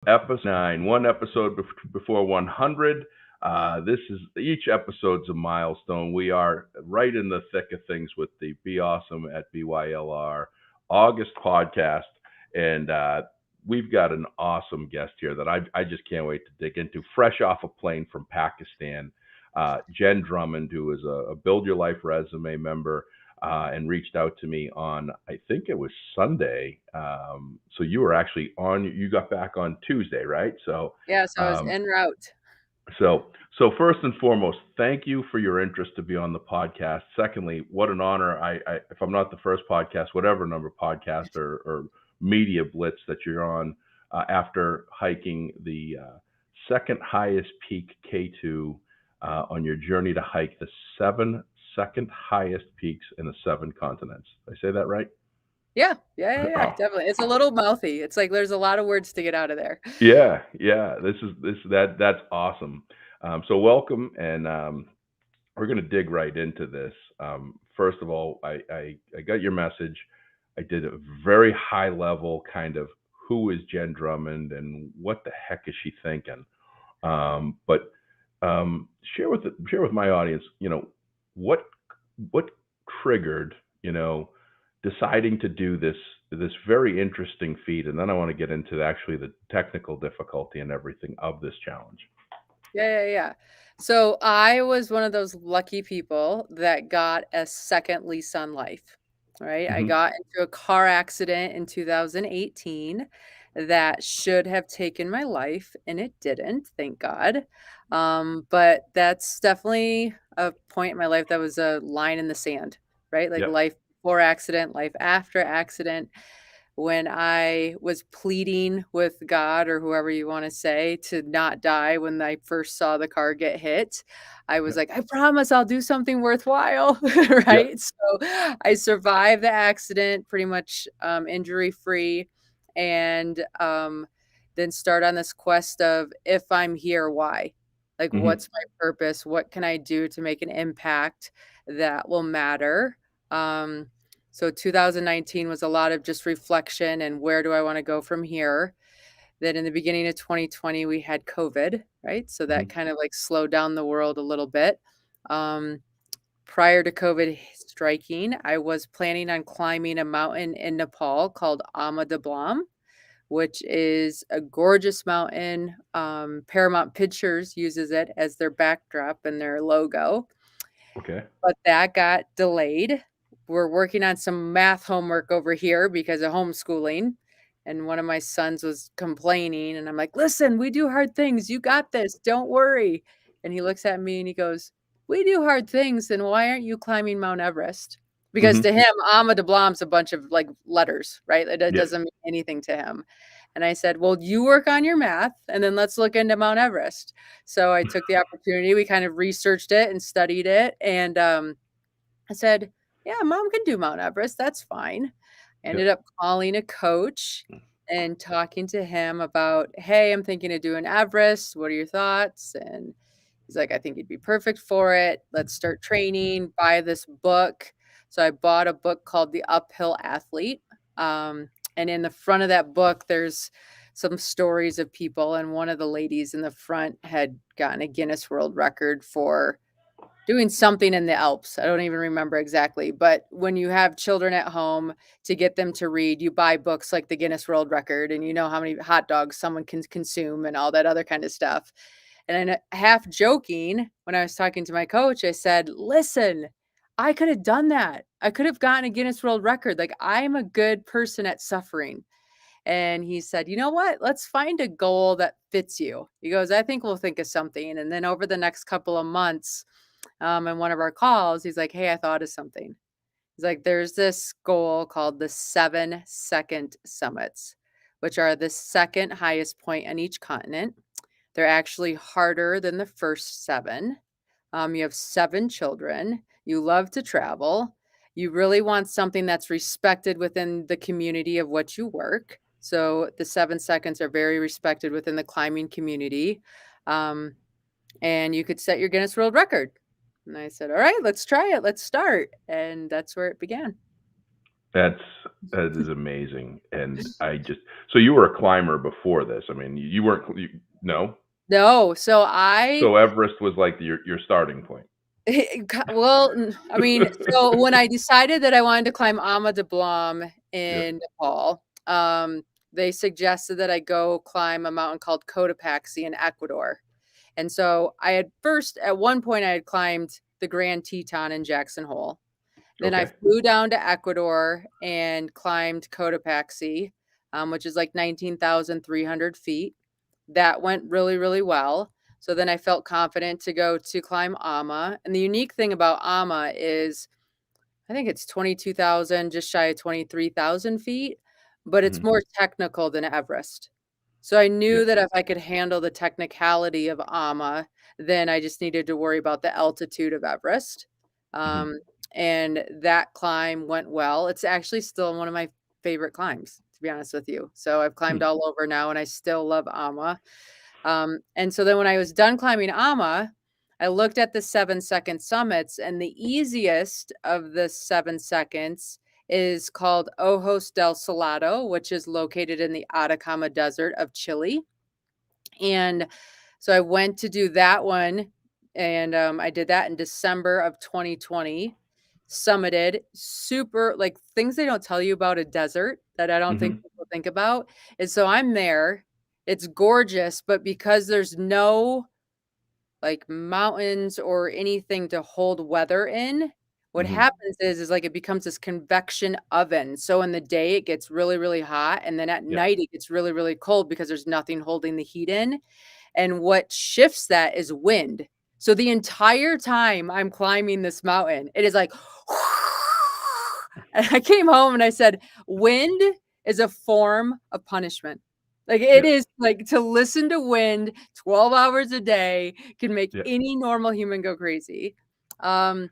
Episode 9, one episode before 100. Each episode's a milestone. We are right in the thick of things with the Be Awesome at BYLR August podcast, and we've got an awesome guest here that I just can't wait to dig into. Fresh off a plane from Pakistan, Jenn Drummond, who is a Build Your Life Resume member. And reached out to me on, I think it was Sunday. So you were actually you got back on Tuesday, right? So, Yeah, so I was um, en route. so first and foremost, thank you for your interest to be on the podcast. Secondly, what an honor. If I'm not the first podcast, whatever number podcast or media blitz that you're on, after hiking the second highest peak K2 on your journey to hike the second highest peaks in the 7 continents. Did I say that right? Yeah, Oh, definitely. It's a little mouthy. It's like there's a lot of words to get out of there. yeah. That's awesome. So welcome, and we're going to dig right into this. First of all, I got your message. I did a very high level kind of who is Jenn Drummond and what the heck is she thinking? But share with my audience, what what triggered, deciding to do this very interesting feat, and then I want to get into actually the technical difficulty and everything of this challenge. Yeah. So I was one of those lucky people that got a second lease on life, right? I Hmm. got into a car accident in 2018 that should have taken my life, and it didn't, thank God. But that's definitely a point in my life that was a line in the sand, right? Like Yep. life before accident, life after accident. When I was pleading with God or whoever you want to say to not die when I first saw the car get hit, I was Yep. like, I promise I'll do something worthwhile, Yep. right? So I survived the accident pretty much injury free, and then start on this quest of if I'm here, why? Like, Hmm. what's my purpose? What can I do to make an impact that will matter? Um, so 2019 was a lot of just reflection and where do I want to go from here? Then in the beginning of 2020, we had COVID, right? So that Hmm. kind of like slowed down the world a little bit. Um, Prior to COVID striking, I was planning on climbing a mountain in Nepal called Ama de Blam, which is a gorgeous mountain. Paramount Pictures uses it as their backdrop and their logo, Okay. but that got delayed. We're working on some math homework over here because of homeschooling. And one of my sons was complaining, and I'm like, listen, we do hard things. You got this. Don't worry. And he looks at me and he goes, we do hard things. Then why aren't you climbing Mount Everest? Because Hmm. to him, Ama de Blam's a bunch of like letters, right? It Yep. doesn't mean anything to him. And I said, well, you work on your math and then let's look into Mount Everest. So I took the opportunity. We kind of researched it and studied it. And I said, yeah, mom can do Mount Everest. That's fine. Ended Yep. up calling a coach and talking to him about, hey, I'm thinking of doing Everest. What are your thoughts? And he's like, I think you'd be perfect for it. Let's start training, buy this book. So I bought a book called The Uphill Athlete. And in the front of that book, there's some stories of people. And one of the ladies in the front had gotten a Guinness World Record for doing something in the Alps. I don't even remember exactly, but when you have children at home to get them to read, you buy books like the Guinness World Record and you know how many hot dogs someone can consume and all that other kind of stuff. And then half joking, when I was talking to my coach, I said, "Listen, I could have done that. I could have gotten a Guinness World Record. Like I'm a good person at suffering." And he said, "You know what? Let's find a goal that fits you." He goes, "I think we'll think of something." And then over the next couple of months, in one of our calls, he's like, "Hey, I thought of something." He's like, "There's this goal called the 7-second summits, which are the second highest point on each continent. They're actually harder than the first seven. You have 7 children. You love to travel. You really want something that's respected within the community of what you work. So the 7 seconds are very respected within the climbing community. Um, and you could set your Guinness World Record." And I said, "All right, let's try it. Let's start." And that's where it began. That's that is amazing, and I just so you were a climber before this. I mean, you weren't no? No, so I So Everest was like your starting point. well, I mean, so when I decided that I wanted to climb Ama de Blanc Yeah. in Nepal, they suggested that I go climb a mountain called Cotopaxi in Ecuador. And so I had first, at one point, I had climbed the Grand Teton in Jackson Hole. Then I Okay. flew down to Ecuador and climbed Cotopaxi, which is like 19,300 feet. That went really, really well. So then I felt confident to go to climb Ama. And the unique thing about Ama is I think it's 22,000, just shy of 23,000 feet, but it's Mhm. more technical than Everest. So I Yeah. knew that if I could handle the technicality of Ama, then I just needed to worry about the altitude of Everest. Mhm. Um, and that climb went well. It's actually still one of my favorite climbs, to be honest with you. So I've climbed Hmm. all over now and I still love Ama. And so then when I was done climbing Ama, I looked at the 7-second summits, and the easiest of the 7 seconds is called Ojos del Salado, which is located in the Atacama Desert of Chile. And so I went to do that one, and I did that in December of 2020. Summited, super like things they don't tell you about a desert that I don't think Mhm. people think about is so I'm there. It's gorgeous, but because there's no like mountains or anything to hold weather in, what Mhm. happens is like it becomes this convection oven. So in the day it gets really, really hot, and then at Yeah. night it gets really, really cold because there's nothing holding the heat in. And what shifts that is wind. So the entire time I'm climbing this mountain, it is like, and I came home and I said, wind is a form of punishment. Like it Yeah. is like to listen to wind 12 hours a day can make Yeah. any normal human go crazy. Um,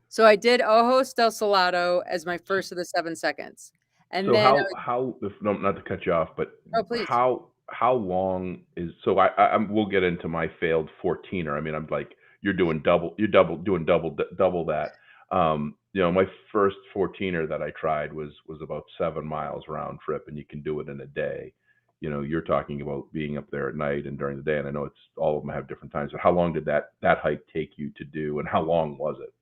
so I did Ojos del Salado as my first of the 7 seconds. And So then how if no, not to cut you off, but oh, please. how long is so I'm we'll get into my failed 14er. I mean, I'm like you're doing double that. My first 14er that I tried was about 7 miles round trip, and you can do it in a day. You're talking about being up there at night and during the day, and I know it's all of them have different times. But how long did that hike take you to do, and how long was it?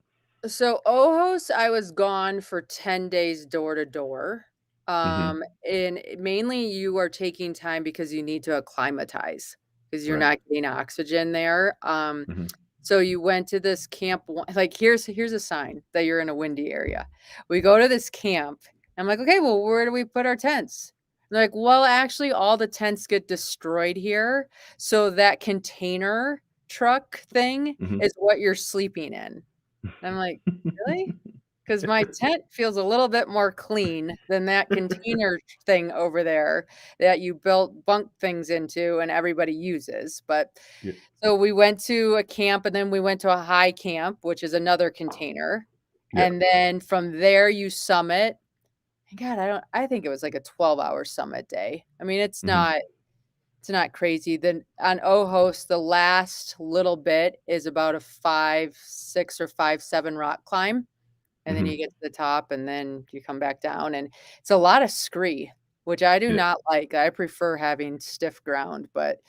So Ojos, I was gone for 10 days door to door. Hmm. And mainly you are taking time because you need to acclimatize because you're Right. not getting oxygen there. Hmm. So you went to this camp, like here's a sign that you're in a windy area. We go to this camp. I'm like, okay, well, where do we put our tents? And they're like, well, actually, all the tents get destroyed here. So that container truck thing Hmm. is what you're sleeping in. And I'm like, "Really? Because my tent feels a little bit more clean than that container thing over there that you built bunk things into and everybody uses." But Yeah. so we went to a camp, and then we went to a high camp, which is another container, Yeah. and then from there you summit. And God, I think it was like a 12-hour summit day. I mean, Mhm. it's not crazy. Then on Ojos, the last little bit is about a 5, 6 or 5, 7 rock climb, and then you Mhm. get to the top, and then you come back down, and it's a lot of scree, which I do Yeah. not like. I prefer having stiff ground, but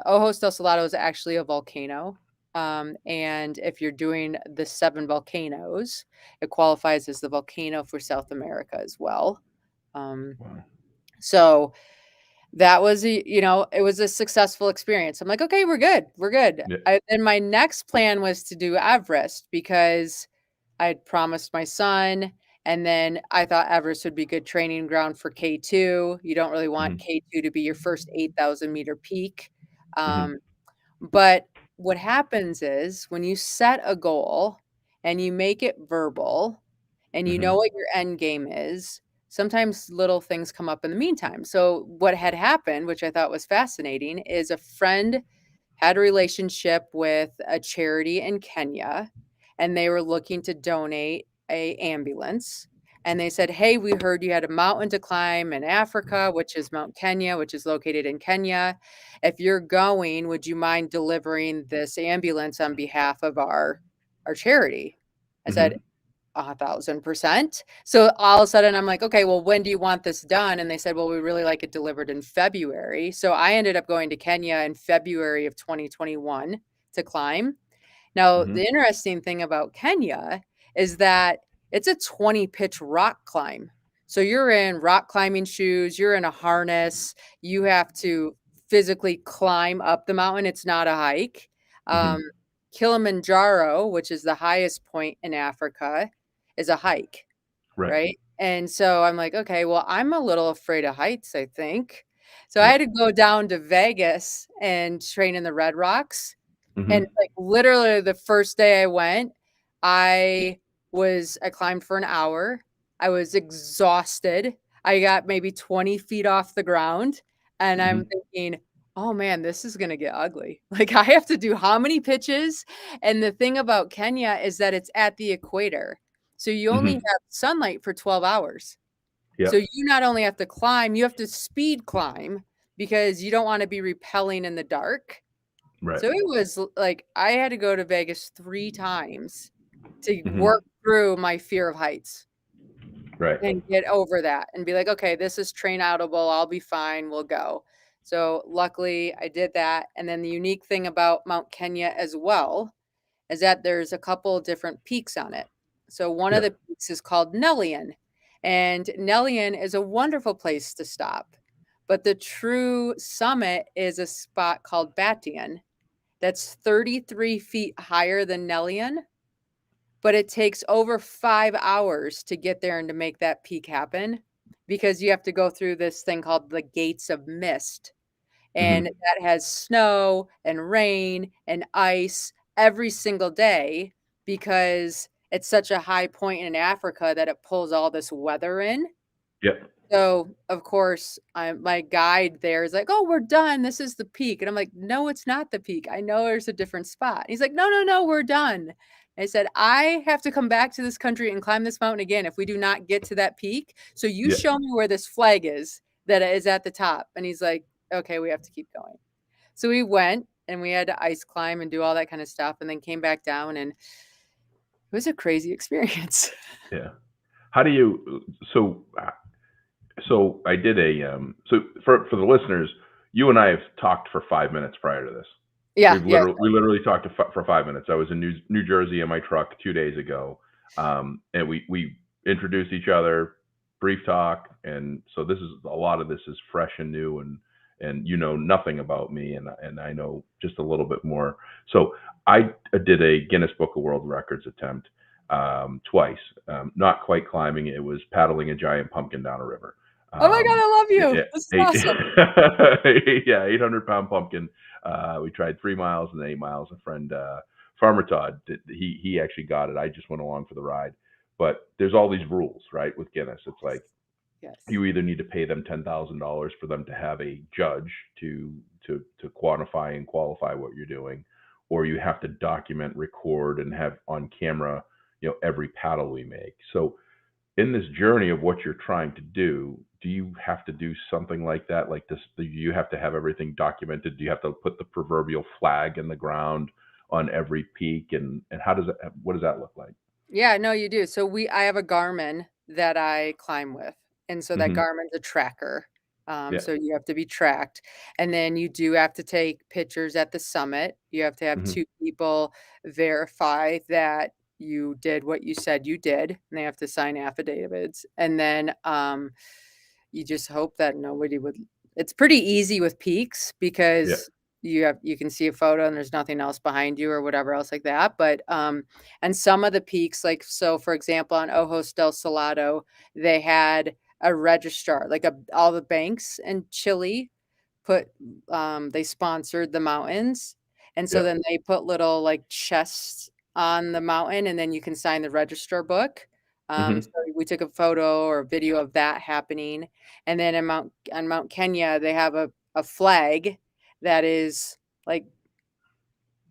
Ojos del Salado is actually a volcano, and if you're doing the 7 volcanoes, it qualifies as the volcano for South America as well. Um, Wow. so that was it was a successful experience. I'm like, "Okay, we're good, we're good." Yeah. Then my next plan was to do Everest because I had promised my son, and then I thought Everest would be good training ground for K2. You don't really want Mhm. K2 to be your first 8,000-meter peak. Mhm. Um, but what happens is when you set a goal and you make it verbal and you know Mhm. what your end game is, sometimes little things come up in the meantime. So what had happened, which I thought was fascinating, is a friend had a relationship with a charity in Kenya, and they were looking to donate a ambulance. And they said, "Hey, we heard you had a mountain to climb in Africa, which is Mount Kenya, which is located in Kenya. If you're going, would you mind delivering this ambulance on behalf of our charity?" I said, Mhm. 1,000%. So all of a sudden I'm like, okay, well, when do you want this done? And they said, well, we really like it delivered in February. So I ended up going to Kenya in February of 2021 to climb. Now, Mhm. the interesting thing about Kenya is that it's a 20 pitch rock climb. So you're in rock climbing shoes, you're in a harness, you have to physically climb up the mountain. It's not a hike. Um, Mhm. Kilimanjaro, which is the highest point in Africa, is a hike, Right. right? And so I'm like, okay, well, I'm a little afraid of heights, I think. So I Yep. had to go down to Vegas and train in the Red Rocks. And, Mhm. like, literally the first day I went, I I climbed for an hour. I was exhausted. I got maybe 20 feet off the ground, and I'm Mhm. thinking, "Oh, man, this is gonna get ugly." Like, I have to do how many pitches? And the thing about Kenya is that it's at the equator, so you only Mhm. have sunlight for 12 hours. So Yep. you not only have to climb, you have to speed climb because you don't wanna be repelling in the dark. Right. So it was like I had to go to Vegas 3 times to Mhm. work through my fear of heights Right. and get over that and be like, "Okay, this is train outable, I'll be fine, we'll go." So, luckily, I did that, and then the unique thing about Mount Kenya as well is that there's a couple different peaks on it. So one of Yep. the peaks is called Nelion, and Nelion is a wonderful place to stop, but the true summit is a spot called Batian that's 33 feet higher than Nelion, but it takes over 5 hours to get there and to make that peak happen because you have to go through this thing called the Gates of Mist, and Mhm. that has snow and rain and ice every single day because it's such a high point in Africa that it pulls all this weather in. Yep. So, of course, my guide there is like, "Oh, we're done. This is the peak." And I'm like, "No, it's not the peak. I know there's a different spot." He's like, "No, no, no, we're done." I said, "I have to come back to this country and climb this mountain again if we do not get to that peak. So you Yep. show me where this flag is that is at the top." And he's like, "Okay, we have to keep going." So we went and we had to ice climb and do all that kind of stuff and then came back down and it was a crazy experience. Yeah. How do you so so I did a so for the listeners, you and I have talked for 5 minutes prior to this. Yeah, yeah. We literally talked for 5 minutes. I was in New Jersey in my truck 2 days ago, and we introduced each other, brief talk, and so this is a lot of this is fresh and new, and you know nothing about me, and I know just a little bit more. So I did a Guinness Book of World Records attempt twice, not quite climbing. It was paddling a giant pumpkin down a river. Oh my god, Um, I love you. yeah, This is eight, awesome. yeah, 800-pound pumpkin. We tried 3 miles and 8 miles. A friend, Farmer Todd, he actually got it. I just went along for the ride. But there's all these rules, right? With Guinness, it's like Yes. you either need to pay them $10,000 for them to have a judge to quantify and qualify what you're doing, or you have to document, record, and have on camera, every paddle we make. So in this journey of what you're trying to do you have to do something like that? Like this, do you have to have everything documented? Do you have to put the proverbial flag in the ground on every peak? And how does that, what does that look like? Yeah, no, you do. So I have a Garmin that I climb with, and so that Hmm. Garmin's a tracker. Yeah. So you have to be tracked, and then you do have to take pictures at the summit. You have to have Hmm. 2 people verify that you did what you said you did, and they have to sign affidavits, and then, you just hope that nobody would it's pretty easy with peaks Yeah. because you can see a photo and there's nothing else behind you or whatever else like that, but, and some of the peaks, like, so, for example, on Ojos del Salado, they had a registrar, like, all the banks in Chile put they sponsored the mountains, and so Yeah. then they put little, like, chests on the mountain, and then you can sign the registrar book. So Hmm. we took a photo or a video of that happening, and then in Mount Kenya, they have a flag that is, like,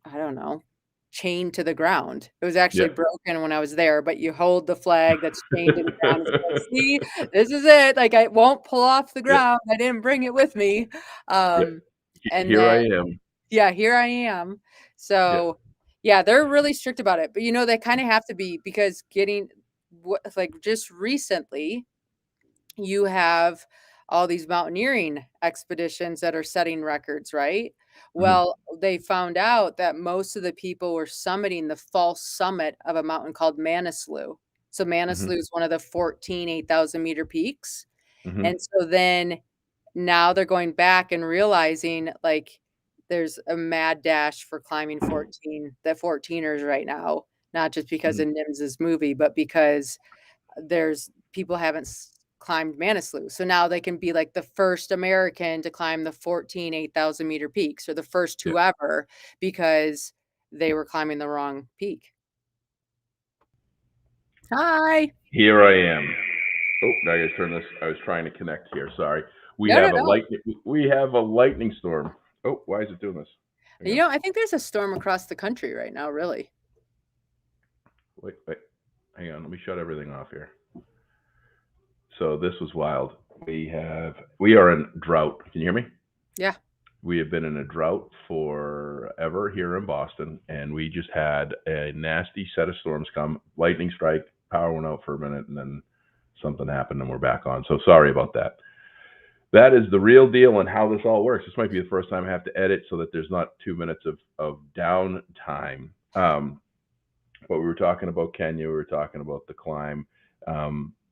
I don't know, chained to the ground. It was actually Yeah. broken when I was there, but you hold the flag that's chained to the ground and say, like, "See, this is it, like, I won't pull off the Yeah. ground, I didn't bring it with me." Yeah. Um, and Here I then am. yeah, here I am. Yeah. So, yeah, they're really strict about it, but, they kinda have to be because like just recently, you have all these mountaineering expeditions that are setting records, right? Mhm. Well, they found out that most of the people were summiting the false summit of a mountain called Manaslu. So Mhm. Manaslu is one of the 14 8,000-meter peaks. Mhm. And so then now they're going back and realizing, like, there's a mad dash for climbing 14ers right now, not just because Mhm. of Nims's movie, but because there's people haven't climbed Manaslu. So now they can be like the first American to climb the 14 8,000-meter peaks, or the first Yeah. two ever, because they were climbing the wrong peak. Hi. Here I am. Oh, now I gotta turn this. I was trying to connect here. Sorry. We No, no, have a no. lightning. We have a lightning storm. Oh, why is it doing this? Hang on. I think there's a storm across the country right now, really. Wait, wait. Hang on. Let me shut everything off here. So this was wild. We are in drought. Can you hear me? Yeah. We have been in a drought forever here in Boston, and we just had a nasty set of storms come, lightning strike, power went out for a minute, and then something happened, and we're back on. So sorry about that. That is the real deal and how this all works. This might be the first time I have to edit so that there's not 2 minutes of downtime. But we were talking about Kenya. We were talking about the climb.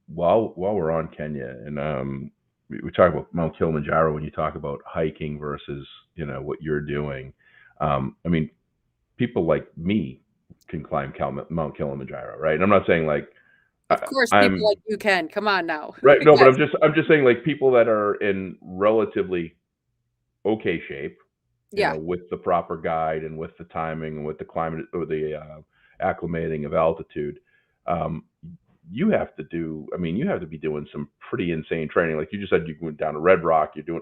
While we're on Kenya, and we talk about Mount Kilimanjaro when you talk about hiking versus what you're doing. I mean, people like me can climb Mount Kilimanjaro, right? And I'm not saying like Of course, people I'm like you can. Come on now. right. No, but Yes. I'm just saying like people that are in relatively okay shape, Yeah. with the proper guide and with the timing and with the climate or the acclimating of altitude. Um, you have to do, I mean, you have to be doing some pretty insane training. Like you just said, you went down to Red Rock, you're doing,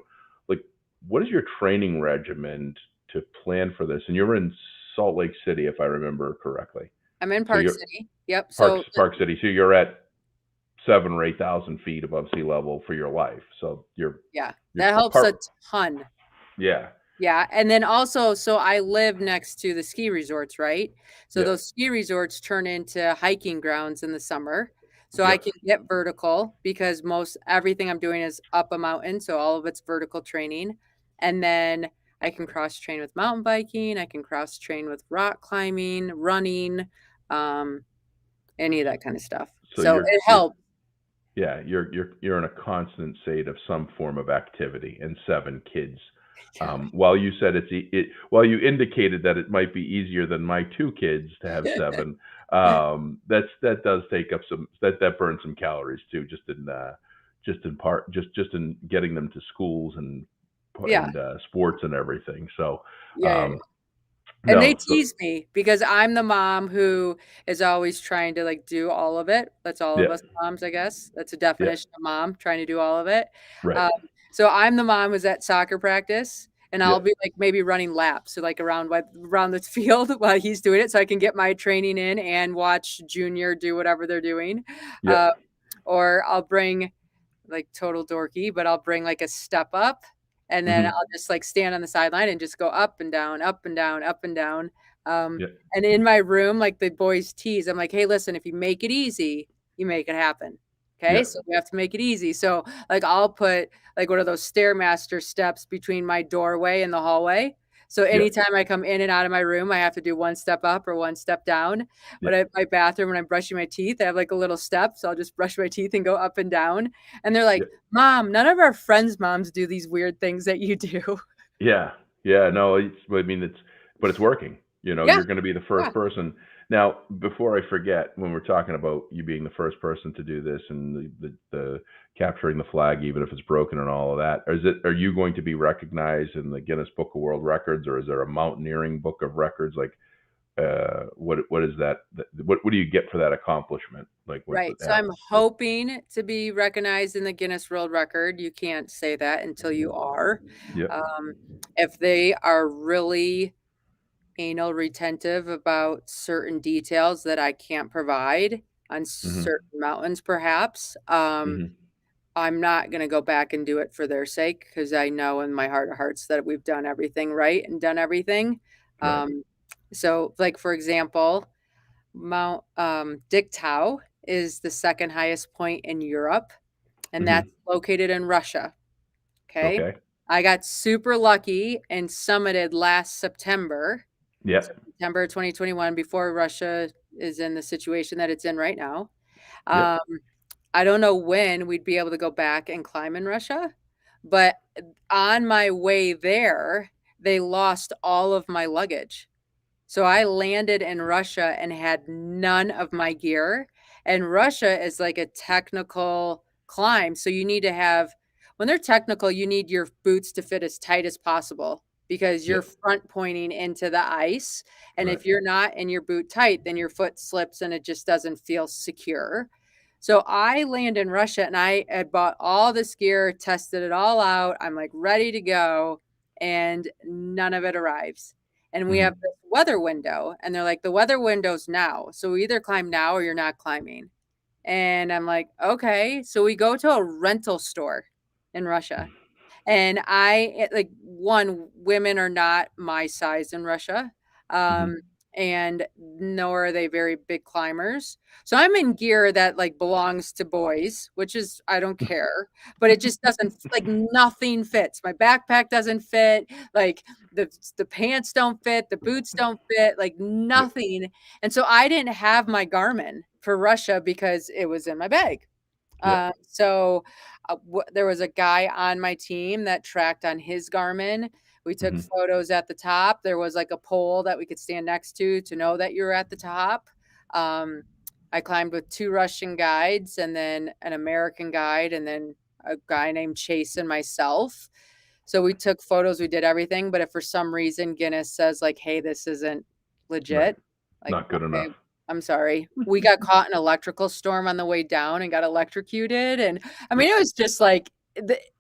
like, what is your training regimen to plan for this? And you're in Salt Lake City, if I remember correctly. I'm in So Park you're City. Yep. Park, So Park City. So you're at 7 or 8 thousand feet above sea level for your life. So yeah, you're that helps a part, ton. yeah, Yeah, and then also, so I live next to the ski resorts, right? So yeah, those ski resorts turn into hiking grounds in the summer. So I yep, can get vertical because most everything I'm doing is up a mountain, so all of it's vertical training. And then I can cross train with mountain biking, I can cross train with rock climbing, running, um, any of that kind of stuff. so So it you're helps. yeah, you're in a constant state of some form of activity and 7 kids. While you said while you indicated that it might be easier than my 2 kids to have 7, that does take up that burns some calories too, just in part, just in getting them to schools and Yeah, sports and everything. So yeah, yeah. um, And they no, so tease me because I'm the mom who is always trying to, like, do all of it. That's all yeah, of us moms, I guess. That's a yeah, definition of mom, trying to do all of it. right, Um, so I'm the mom who's at soccer practice, and yeah, I'll be, like, maybe running laps, so, like, around this field while he's doing it so I can get my training in and watch Junior do whatever they're doing. yeah, Uh, or I'll bring, like, total dorky, but I'll bring, like, a step up, and then hmm, I'll just, like, stand on the sideline and just go up and down, up and down, up and down. Um, yeah, and in my room, like, the boys tease, I'm like, "Hey, listen, if you make it easy, you make it happen. Okay? yeah, So we have to make it easy." So, like, I'll put, like, one of those Stairmaster steps between my doorway and the hallway. So yeah, anytime I come in and out of my room, I have to do one step up or one step down. yeah, But at my bathroom, when I'm brushing my teeth, I have, like, a little step, so I'll just brush my teeth and go up and down. And they're yeah. like, "Mom, none of our friends' moms do these weird things that you do." Yeah. Yeah, no, I mean, but it's working. Yeah, You're gonna be the yeah. first person. Now, before I forget, when we're talking about you being the first person to do this and the capturing the flag, even if it's broken and all of that, are you going to be recognized in the Guinness Book of World Records, or is there a mountaineering book of records? Like, what is that? What do you get for that accomplishment? Like, what Right, so I'm happens? hoping to be recognized in the Guinness World Record. You can't say that until you are. Yeah. Um, if they are really anal retentive about certain details that I can't provide on Mhm. certain mountains, perhaps, Mhm. I'm not gonna go back and do it for their sake because I know in my heart of hearts that we've done everything right and done everything. Right. So, like, for example, Dick Tao. is the second highest point in Europe, and Hmm. that's located in Russia. Okay. Okay. I got super lucky and summited last September. So Yep. September 2021, before Russia is in the situation that it's in right now. Yep. Um, I don't know when we'd be able to go back and climb in Russia, but on my way there, they lost all of my luggage. So I landed in Russia and had none of my gear. And Russia is like a technical climb. So you need to have, when they're technical, you need your boots to fit as tight as possible because you're Yep. front pointing into the ice. And Right. if you're not in your boot tight, then your foot slips and it just doesn't feel secure. So I land in Russia and I had bought all this gear, tested it all out. I'm like ready to go, and none of it arrives. And we have Hmm. this weather window, and they're like, the weather window's now. So we either climb now or you're not climbing. And I'm like, okay. So we go to a rental store in Russia. And like, one, women are not my size in Russia. Hmm. Um, and nor are they very big climbers. So I'm in gear that like belongs to boys, which is, I don't care, but it just doesn't, like, nothing fits. My backpack doesn't fit, like the pants don't fit, the boots don't fit, like Yep. nothing. And so I didn't have my Garmin for Russia because it was in my bag. Yep. There was a guy on my team that tracked on his Garmin. We took Hmm. photos at the top. There was like a pole that we could stand next to know that you're at the top. Um, I climbed with 2 Russian guides and then an American guide and then a guy named Chase and myself. So we took photos, we did everything, but if for some reason Guinness says like, "Hey, this isn't Right. legit," like, Not good enough. okay, I'm sorry. We got caught in an electrical storm on the way down and got electrocuted, and I mean, it was just like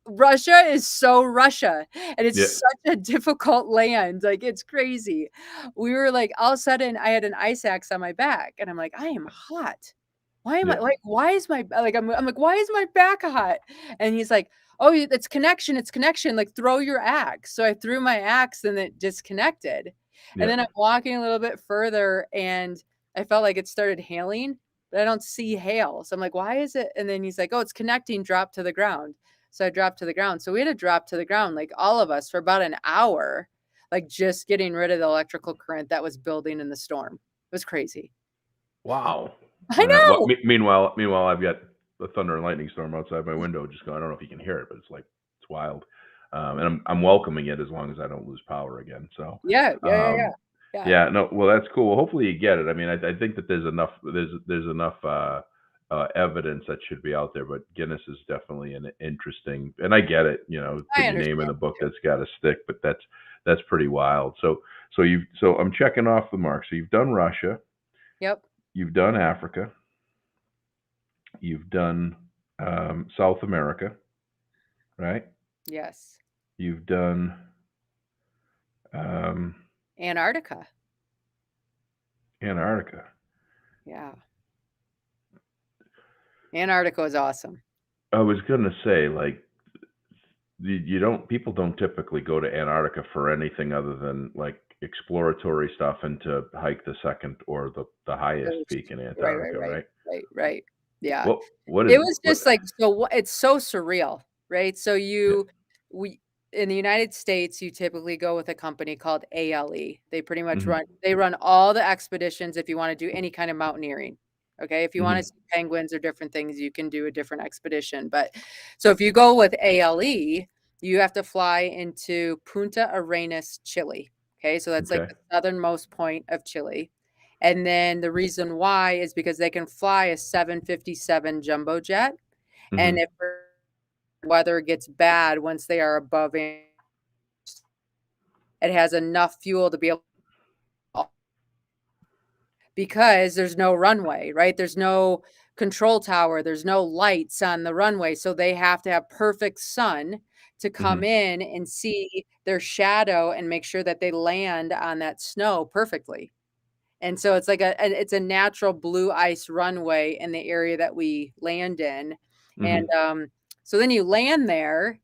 Russia is so Russia, and Yeah. it's such a difficult land, like, it's crazy. We were like, all of a sudden, I had an ice axe on my back, and I'm like, "I am hot. Why am I Yeah. like, why is my," like, I'm like, "Why is my back hot?" And he's like, "Oh, it's connection, like, throw your axe." So I threw my axe and it disconnected. And Yeah. then I'm walking a little bit further and I felt like it started hailing, but I don't see hail. So I'm like, "Why is it?" And then he's like, "Oh, it's connecting, drop to the ground." So I dropped to the ground. So we had to drop to the ground, like all of us, for about an hour, like just getting rid of the electrical current that was building in the storm. It was crazy. Wow. I know. Meanwhile, I've got the thunder and lightning storm outside my window. Just going. I don't know if you can hear it, but it's like it's wild. And I'm welcoming it as long as I don't lose power again. So, Yeah, yeah, yeah, yeah. um, Yeah, yeah, no, well, that's cool. Well, hopefully you get it. I mean, I think that there's enough evidence that should be out there, but Guinness is definitely an interesting, and I get it. You know, I put your name in understand the book too. that's got to stick, but that's pretty wild. So I'm checking off the mark. So you've done Russia, Yep. you've done Africa, you've done South America, right? Yes. You've done um, Antarctica. Antarctica. Yeah. Antarctica was awesome. I was gonna say, like, you don't people don't typically go to Antarctica for anything other than like exploratory stuff and to hike the second or the highest Those peak in Right, right, Antarctica, right, right? right, right. Yeah. What is It was what? just like, so it's so surreal, right? So Yeah. we in the United States, you typically go with a company called ALE. They pretty much Mhm. run all the expeditions if you wanna do any kind of mountaineering, okay? If you wanna Mhm. see penguins or different things, you can do a different expedition, but so if you go with ALE, you have to fly into Punta Arenas, Chile, okay? So that's like Okay. the southernmost point of Chile. And then the reason why is because they can fly a 757 jumbo jet, and Mhm. if weather gets bad once they are above it has enough fuel to be able, because there's no runway, right? There's no control tower, there's no lights on the runway, so they have to have perfect sun to come Mhm. in and see their shadow and make sure that they land on that snow perfectly. And so it's like it's a natural blue ice runway in the area that we land in. And, Mhm. so then you land there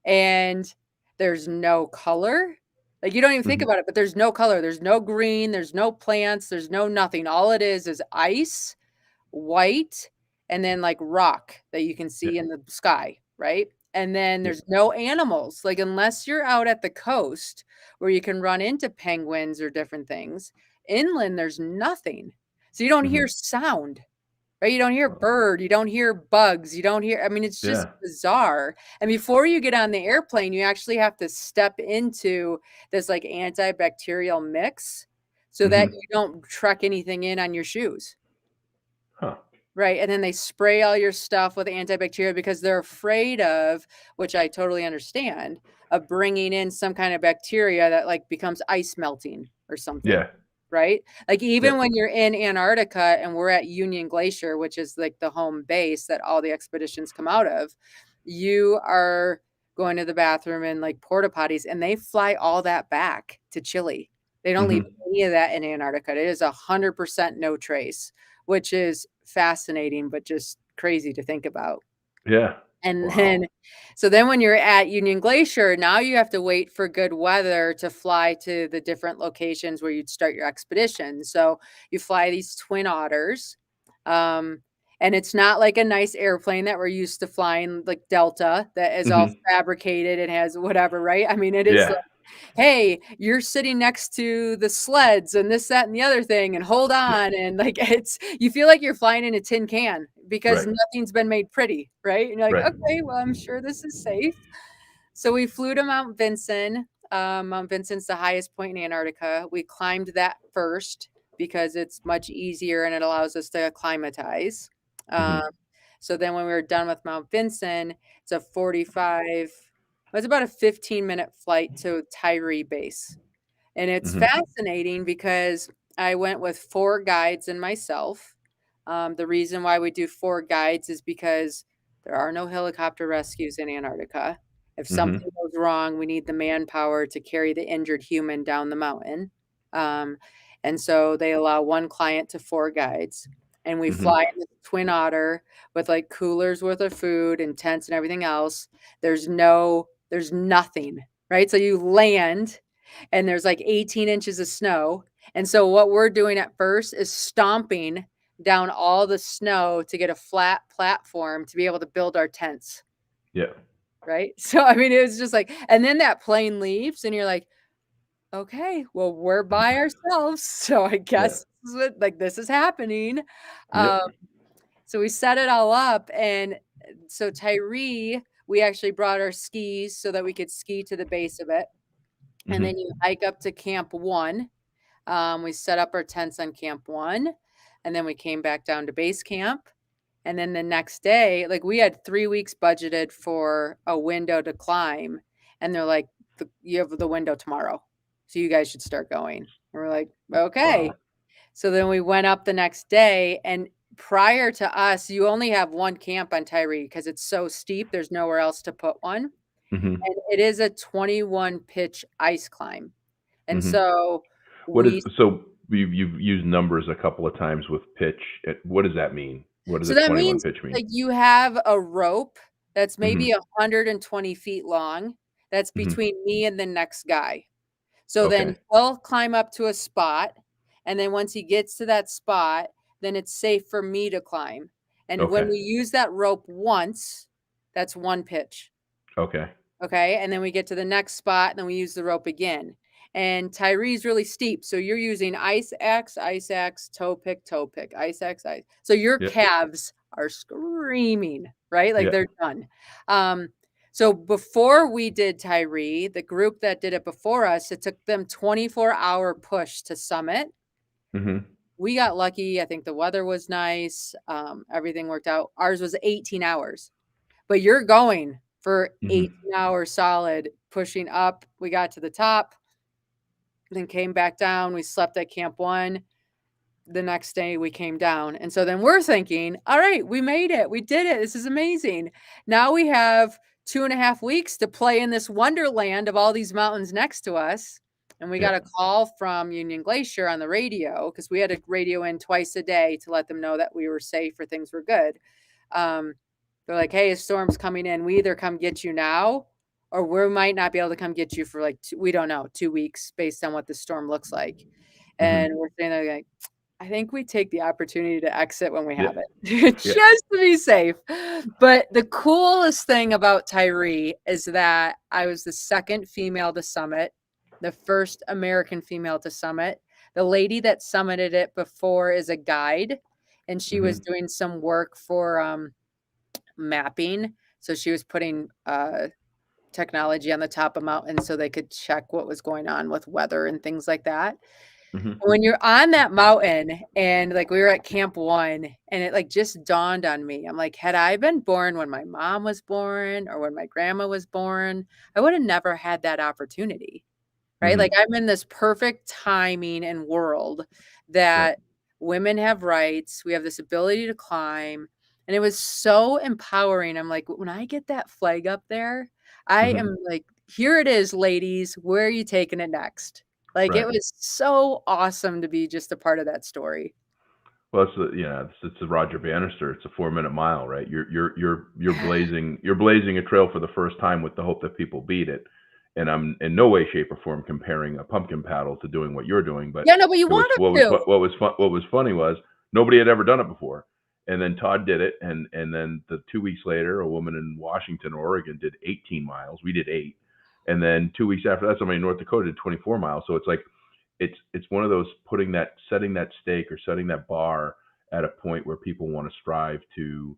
and there's no color. Like, you don't even think Mhm. about it, but there's no color. There's no green, there's no plants, there's no nothing. All it is ice white, and then like rock that you can Yeah. see in the sky, right? And then Yeah. there's no animals. Like unless you're out at the coast where you can run into penguins or different things, inland there's nothing. So you don't Mhm. hear sound. Right? You don't hear Wow. bird, you don't hear bugs, you don't hear, I mean, it's just Yeah. bizarre. And before you get on the airplane, you actually have to step into this like antibacterial mix so that Mhm. you don't truck anything in on your shoes. Huh. Right, and then they spray all your stuff with antibacterial because they're afraid of, which I totally understand, of bringing in some kind of bacteria that, like, becomes ice melting or something, Yeah. right? Like, even Yep. when you're in Antarctica and we're at Union Glacier, which is, like, the home base that all the expeditions come out of, you are going to the bathroom in, like, porta potties, and they fly all that back to Chile. They don't leave Mhm. any of that in Antarctica. It is 100% no trace, which is fascinating, but just crazy to think about. Yeah. And Wow. then so then when you're at Union Glacier, now you have to wait for good weather to fly to the different locations where you'd start your expedition. So you fly these twin otters, um, and it's not like a nice airplane that we're used to flying, like Delta, that is all Mhm. fabricated and has whatever, right? I mean, it is Yeah. hey, you're sitting next to the sleds and this, that, and the other thing, and hold Yeah. on. And like, it's, you feel like you're flying in a tin can because Right. nothing's been made pretty, right? And you're like, Right. okay, well, I'm sure this is safe. So we flew to Mount Vinson. Mount Vincent's the highest point in Antarctica. We climbed that first because it's much easier and it allows us to acclimatize. Um, Mhm. so then when we were done with Mount Vinson, it's a 45, it's about a 15-minute flight to Tyree base. And it's Mhm. fascinating because I went with 4 guides and myself. The reason why we do 4 guides is because there are no helicopter rescues in Antarctica. If Mhm. something goes wrong, we need the manpower to carry the injured human down the mountain. Um, and so they allow 1 client to 4 guides. And we Mhm. fly in this Twin Otter with like coolers worth of food and tents and everything else. There's nothing, right? So you land and there's like 18 inches of snow. And so what we're doing at first is stomping down all the snow to get a flat platform to be able to build our tents, Yeah. right? So I mean, it was just like, and then that plane leaves, and you're like, okay, well, we're by ourselves, so I Yeah. guess this is what, like this is happening. Um, Yep. so we set it all up, and so Tyree, we actually brought our skis so that we could ski to the base of it, and Mhm. then you hike up to Camp 1. We set up our tents on Camp 1, and then we came back down to base camp. And then the next day, like we had 3 weeks budgeted for a window to climb, and they're like, "You have the window tomorrow, so you guys should start going." And we're like, "Okay." Wow. So then we went up the next day, and prior to us, you only have 1 camp on Tyree because it's so steep, there's nowhere else to put one, Mhm. and it is a 21 pitch ice climb. And Mhm. so What is we so you've used numbers a couple of times with pitch. What does that mean? What does So a that 21 means, pitch mean? like, you have a rope that's maybe Mhm. 120 feet long that's Mhm. between me and the next guy. So then Okay. he'll climb up to a spot, and then once he gets to that spot, then it's safe for me to climb. And when Okay. we use that rope once, that's 1 pitch. Okay. Okay, and then we get to the next spot, and then we use the rope again. And Tyree's really steep, so you're using ice axe, toe pick, ice axe, ice. So your Yep. calves are screaming, right? Like Yeah. they're done. Um, so before we did Tyree, the group that did it before us, it took them 24-hour push to summit. Mhm. We got lucky. I think the weather was nice. Everything worked out. Ours was 18 hours. But you're going for Mhm. 18 hours solid, pushing up. We got to the top, then came back down. We slept at Camp 1. The next day we came down. And so then we're thinking, all right, we made it. We did it. This is amazing. Now we have 2.5 weeks to play in this wonderland of all these mountains next to us. And we got Yeah. a call from Union Glacier on the radio because we had a radio in twice a day to let them know that we were safe or things were good. Um, they're like, hey, a storm's coming in. We either come get you now or we might not be able to come get you for like, we don't know, 2 weeks based on what the storm looks like. Mhm. And we're saying, like, I think we take the opportunity to exit when we Yeah. have it, Yeah. just to be safe. But the coolest thing about Tyree is that I was the second female to summit, the first American female to summit. The lady that summited it before is a guide, and she was Mhm. doing some work for mapping. So she was putting technology on the top of mountains so they could check what was going on with weather and things like that. Mhm. When you're on that mountain and like we were at camp 1 and it like just dawned on me. I'm like, had I been born when my mom was born or when my grandma was born, I would have never had that opportunity. Right? Like Mhm. I'm in this perfect timing and world Right. that women have rights. We have this ability to climb. And it was so empowering. I'm like, when I get that flag up there, I Mhm. am like, here it is, ladies. Where are you taking it next? Like it Right. was so awesome to be just a part of that story. Well, it's a Roger Bannister. It's a 4-minute mile, right? You're Yeah. blazing a trail for the first time with the hope that people beat it. And I'm in no way, shape, or form comparing a pumpkin paddle to doing what you're doing. But Yeah, no, but you it was wanted what was to. what was funny was nobody had ever done it before. And then Todd did it, and then 2 weeks later, a woman in Washington, Oregon, did 18 miles. We did 8, and then 2 weeks after that, somebody in North Dakota did 24 miles. So it's like it's one of those setting that stake or setting that bar at a point where people want to strive to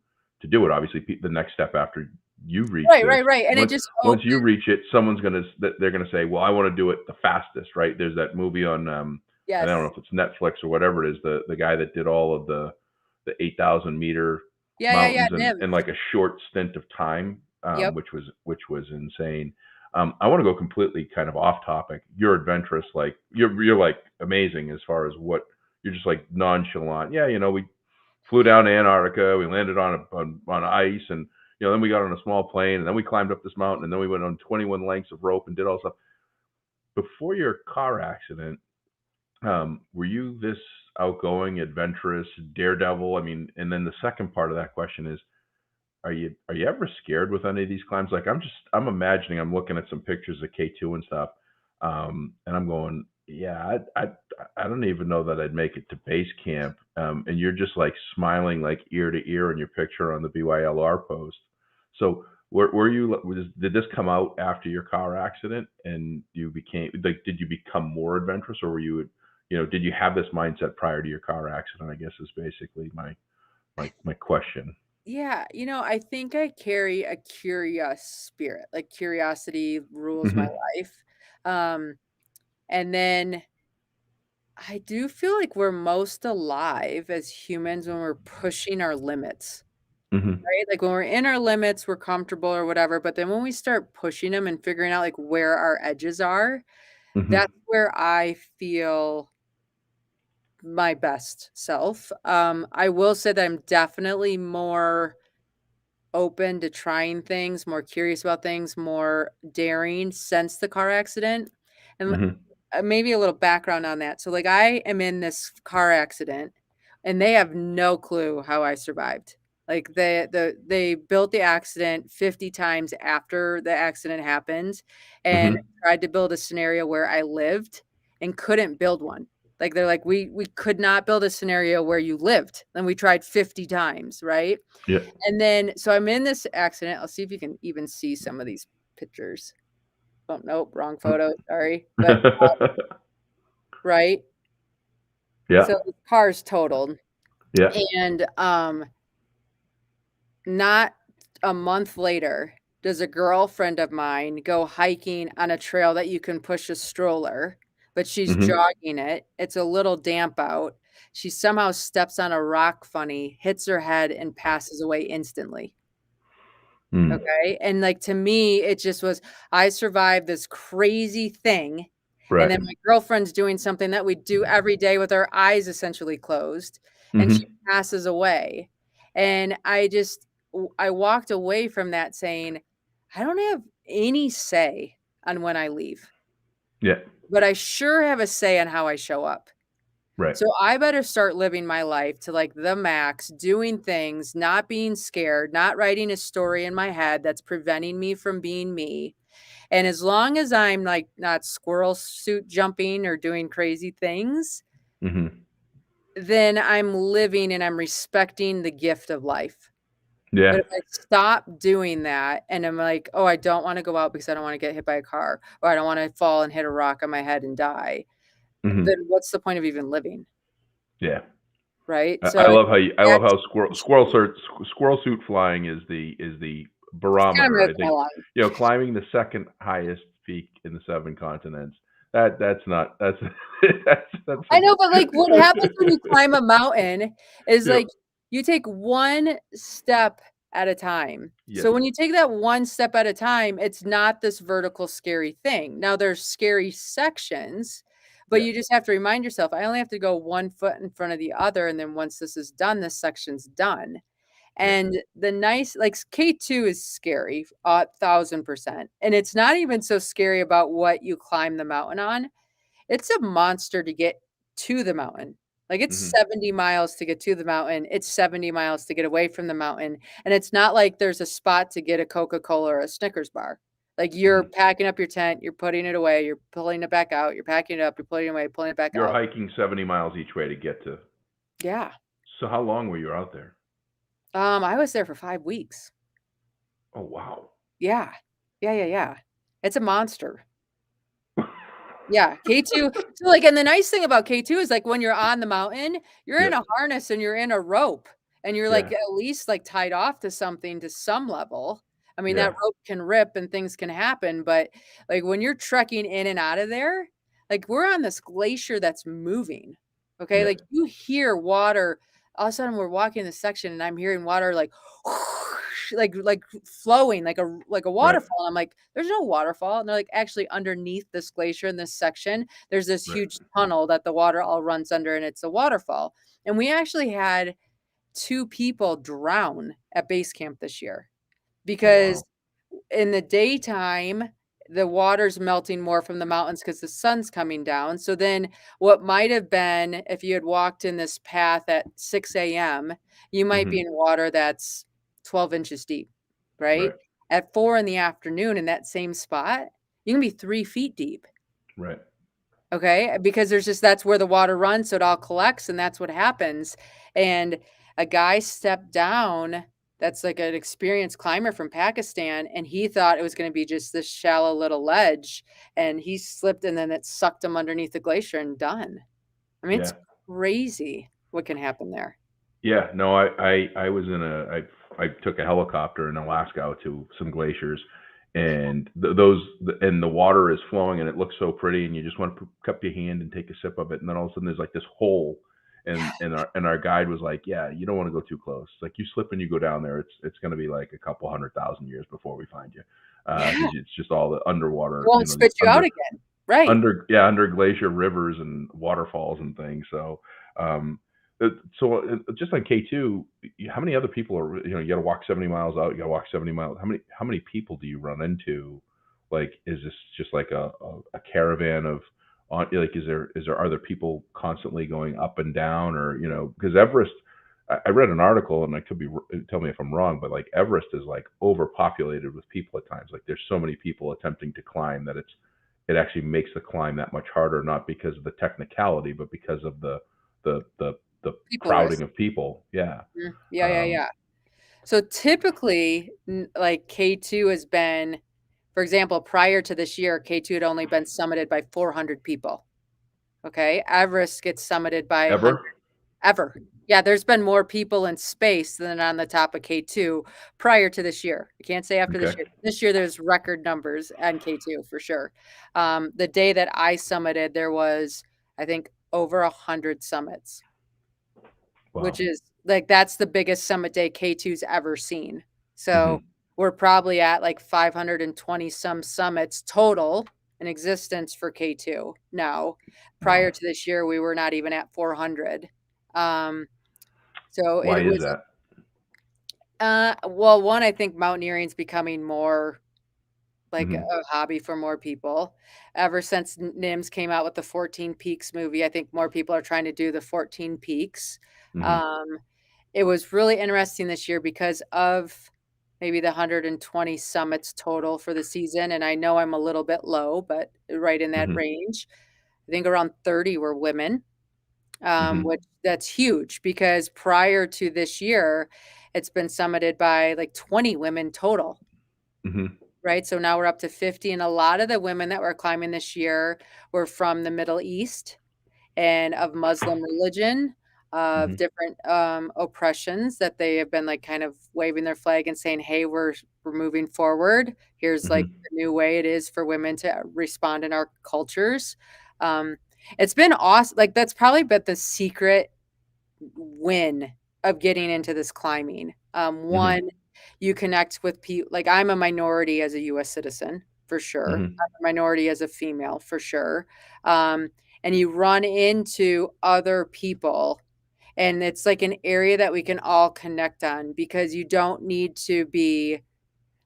do it. Obviously, the next step after you reach Right, this, right, right. And it once just once you opened. reach it, they're gonna say, well, I want to do it the fastest, right? There's that movie on and I don't know Yes. if it's Netflix or whatever it is, the guy that did all of the 8,000-meter Yeah, yeah, yeah. mountains in Nymph. like a short stint of time, Yep. which was insane. I want to go completely kind of off topic. You're adventurous, like you're like amazing as far as what you're just like nonchalant. Yeah, we flew down to Antarctica, we landed on ice, and then we got on a small plane, and then we climbed up this mountain, and then we went on 21 lengths of rope and did all stuff. Before your car accident, were you this outgoing, adventurous, daredevil? I mean, and then the second part of that question is, are you ever scared with any of these climbs? Like I'm imagining I'm looking at some pictures of K2 and stuff, and I'm going, yeah, I don't even know that I'd make it to base camp. And you're just like smiling like ear to ear in your picture on the BYLR post. So were you did this come out after your car accident and you became like did you become more adventurous, or were you did you have this mindset prior to your car accident? I guess is basically my question. Yeah, I think I carry a curious spirit. Like curiosity rules my Mhm. life. Um, and then I do feel like we're most alive as humans when we're pushing our limits, Mhm. right? Like when we're in our limits, we're comfortable or whatever. But then when we start pushing them and figuring out like where our edges are, Mhm. that's where I feel my best self. I will say that I'm definitely more open to trying things, more curious about things, more daring since the car accident. And Mhm. maybe a little background on that. So, like, I am in this car accident, and they have no clue how I survived. Like, they built the accident 50 times after the accident happened, and Mhm. tried to build a scenario where I lived and couldn't build one. Like, they're like, we could not build a scenario where you lived, and we tried 50 times, right? Yeah. And then so I'm in this accident. I'll see if you can even see some of these pictures. Oh, nope, wrong photo. Sorry. But right. Yeah. So the car's totaled. Yeah. And not a month later does a girlfriend of mine go hiking on a trail that you can push a stroller, but she's Mhm. jogging it. It's a little damp out. She somehow steps on a rock funny, hits her head, and passes away instantly. Mm. Okay, and, like, to me, it just was, I survived this crazy thing, and Right. then my girlfriend's doing something that we do every day with our eyes essentially closed, and she Mhm. passes away, and I walked away from that saying, "I don't have any say on when I leave, Yeah. but I sure have a say on how I show up." Right. So I better start living my life to like the max, doing things, not being scared, not writing a story in my head that's preventing me from being me. And as long as I'm like not squirrel suit jumping or doing crazy things, Mhm. then I'm living and I'm respecting the gift of life. But Yeah. if I stop doing that and I'm like, "Oh, I don't wanna go out because I don't wanna get hit by a car, or I don't wanna fall and hit a rock on my head and die," Mhm. then what's the point of even living, Yeah. right? I So it's love how I love back how to squirrel suit flying is the it's kinda barometer. I my think, line. climbing the second highest peak in the 7 continents, that's not that's that's I a know, but, like, what happens when you climb a mountain is, Yep. like, you take one step at a time. Yes. So when you take that one step at a time, it's not this vertical scary thing. Now there's scary sections, but Yeah. you just have to remind yourself, "I only have to go 1 foot in front of the other, and then once this is done, this section's done." Yeah. And the nice like, K2 is scary, 1,000%, and it's not even so scary about what you climb the mountain on. It's a monster to get to the mountain. Like, it's Mhm. 70 miles to get to the mountain, it's 70 miles to get away from the mountain, and it's not like there's a spot to get a Coca-Cola or a Snickers bar. Like, you're Mhm. packing up your tent, you're putting it away, you're pulling it back out, you're packing it up, you're putting it away, pulling it back You're out. hiking 70 miles each way to get to. Yeah. So how long were you out there? I was there for 5 weeks. Oh, wow. Yeah. Yeah, yeah, yeah. It's a monster. Yeah, K2 so, like and the nice thing about K2 is, like, when you're on the mountain, you're in Yep. a harness and you're in a rope, and you're, like, Yeah. at least, like, tied off to something to some level. I mean, that Yeah. rope can rip and things can happen, but, like, when you're trekking in and out of there, like, we're on this glacier that's moving, okay? Yeah. Like, you hear water all of a sudden, we're walking this section, and I'm hearing water, like, like flowing like a Right. waterfall. I'm like, "There's no waterfall." And they're like, "Actually, underneath this glacier in this section, there's this Right. huge tunnel that the water all runs under, and it's a waterfall." And we actually had 2 people drown at base camp this year Oh, because wow. in the daytime, the water's melting more from the mountains because the sun's coming down. So then what might have been if you had walked in this path at 6 AM, you might be Mhm. in water that's 12 inches deep, right? Right. At 4 in the afternoon in that same spot, you can be 3 feet deep. Right. Okay, because there's just that's where the water runs, so it all collects, and that's what happens, and a guy stepped down that's, like, an experienced climber from Pakistan, and he thought it was gonna be just this shallow little ledge, and he slipped, and then it sucked him underneath the glacier and done. I mean, it's Yeah. crazy what can happen there. Yeah, no, I was in I took a helicopter in Alaska out to some glaciers, and and the water is flowing and it looks so pretty, and you just want to cup your hand and take a sip of it, and then all of a sudden there's like this hole, Yeah, and our guide was like, yeah, you don't want to go too close. Like you slip and you go down there, it's going to be like a couple 100,000 years before we find you, yeah, because it's just all the it underwater, won't these spit you out again. Right. under glacier rivers and waterfalls and things. So, um, just on K2, how many other people are you got to walk 70 miles out, you got to walk 70 miles. How many people do you run into? Like, is this just like a caravan of on like is there are there people constantly going up and down, or because Everest. I read an article, and I could be tell me if I'm wrong, but like Everest is like overpopulated with people at times. Like there's so many people attempting to climb that it actually makes the climb that much harder, not because of the technicality, but because of the the the People crowding risk. of people. Yeah. Yeah, yeah, Um, yeah. So typically, like K2 has been, for example, prior to this year, K2 had only been summited by 400 people. Okay. Everest gets summited by 100 ever? ever. Yeah, there's been more people in space than on the top of K2 prior to this year. I can't say after this Okay. year. This year, there's record numbers on K2 for sure. The day that I summited, there was, I think, over 100 summits. Which Wow. is like, that's the biggest summit day K2's ever seen. So, Hmm. we're probably at, like, 520 some summits total in existence for K2 now. Prior Wow. to this year, we were not even at 400. Um, so Why it is was that? well, one, I think mountaineering is becoming more like a Hmm. hobby for more people. Ever since NIMS came out with the 14 Peaks movie, I think more people are trying to do the 14 Peaks. Hmm. Um, it was really interesting this year because of maybe the 120 summits total for the season, and I know I'm a little bit low, but right in that Hmm. range. I think around 30 were women. Mhm. which that's huge because prior to this year, it's been summited by like 20 women total, Mhm. right? So now we're up to 50, and a lot of the women that were climbing this year were from the Middle East and of Muslim religion, of Mhm. different oppressions that they have been like kind of waving their flag and saying, "Hey, we're moving forward. Here's like Mhm. the new way it is for women to respond in our cultures." Um, it's been awesome. Like that's probably been the secret win of getting into this climbing. Mhm. One, you connect with people. Like I'm a minority as a U.S. citizen for sure. Mhm. I'm a minority as a female for sure. Um, and you run into other people, and it's like an area that we can all connect on because you don't need to be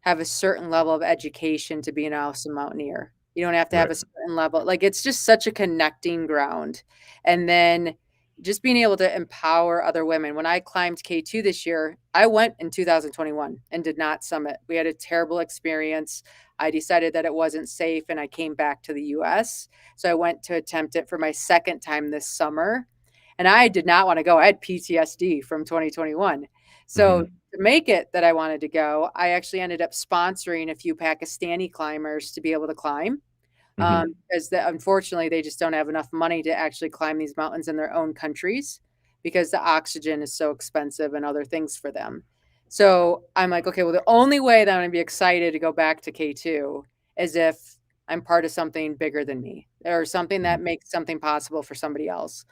have a certain level of education to be an awesome mountaineer. You don't have to have Right. a certain level. Like it's just such a connecting ground. And then just being able to empower other women. When I climbed K2 this year, I went in 2021 and did not summit. We had a terrible experience. I decided that it wasn't safe and I came back to the US. So I went to attempt it for my second time this summer. And I did not want to go. I had PTSD from 2021. So Mhm. to make it that I wanted to go, I actually ended up sponsoring a few Pakistani climbers to be able to climb, Mhm. because unfortunately they just don't have enough money to actually climb these mountains in their own countries because the oxygen is so expensive and other things for them. So I'm like, okay, well, the only way that I'm going to be excited to go back to K2 is if I'm part of something bigger than me or something that Mhm. makes something possible for somebody else.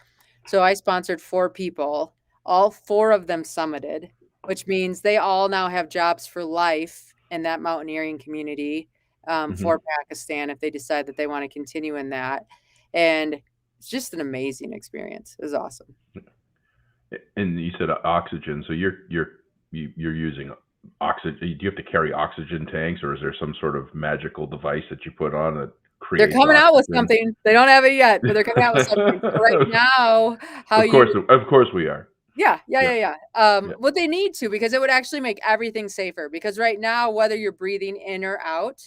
So I sponsored 4 people. All 4 of them summited, which means they all now have jobs for life in that mountaineering community, for Mhm. Pakistan if they decide that they wanna continue in that, and it's just an amazing experience. It was awesome. And you said oxygen, so you're using oxygen. Do you have to carry oxygen tanks, or is there some sort of magical device that you put on that They're creates coming out with oxygen? something. They don't have it yet, but they're coming out with something. So right now, how you Of course we are. Yeah, yeah, Yeah. yeah, yeah. Yeah. What they need to because it would actually make everything safer because right now, whether you're breathing in or out,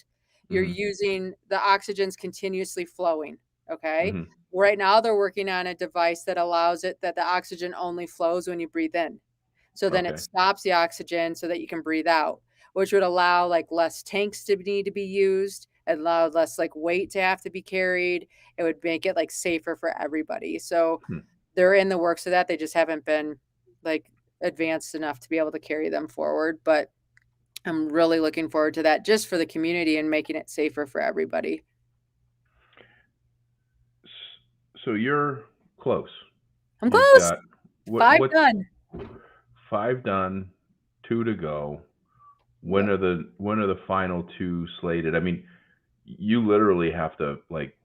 you're Mhm. using the oxygen's continuously flowing, okay? Mhm. Right now, they're working on a device that allows it that the oxygen only flows when you breathe in. So then it Okay. stops the oxygen so that you can breathe out, which would allow like less tanks to need to be used, and allow less like weight to have to be carried. It would make it like safer for everybody. So Hmm. they're in the works of that. They just haven't been like advanced enough to be able to carry them forward. But I'm really looking forward to that just for the community and making it safer for everybody. So you're close. I'm You've close. got 5 what's done. 5 done, 2 to go. Yep. When are the final 2 slated? I mean, you literally have to like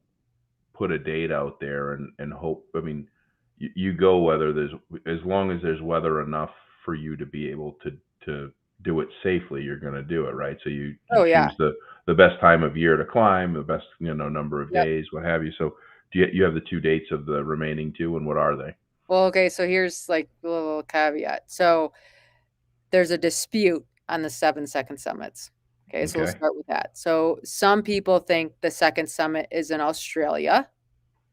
put a date out there and hope. I mean, you go whether there's as long as there's weather enough for you to be able to do it safely, you're going to do it, right? So you Oh, yeah. choose the best time of year to climb, the best number of Yep. days, what have you. So you have the 2 dates of the remaining 2, and what are they? Well, okay. So here's like a little caveat. So there's a dispute on the 7 second summits. Okay. So we'll Okay. start with that. So some people think the second summit is in Australia.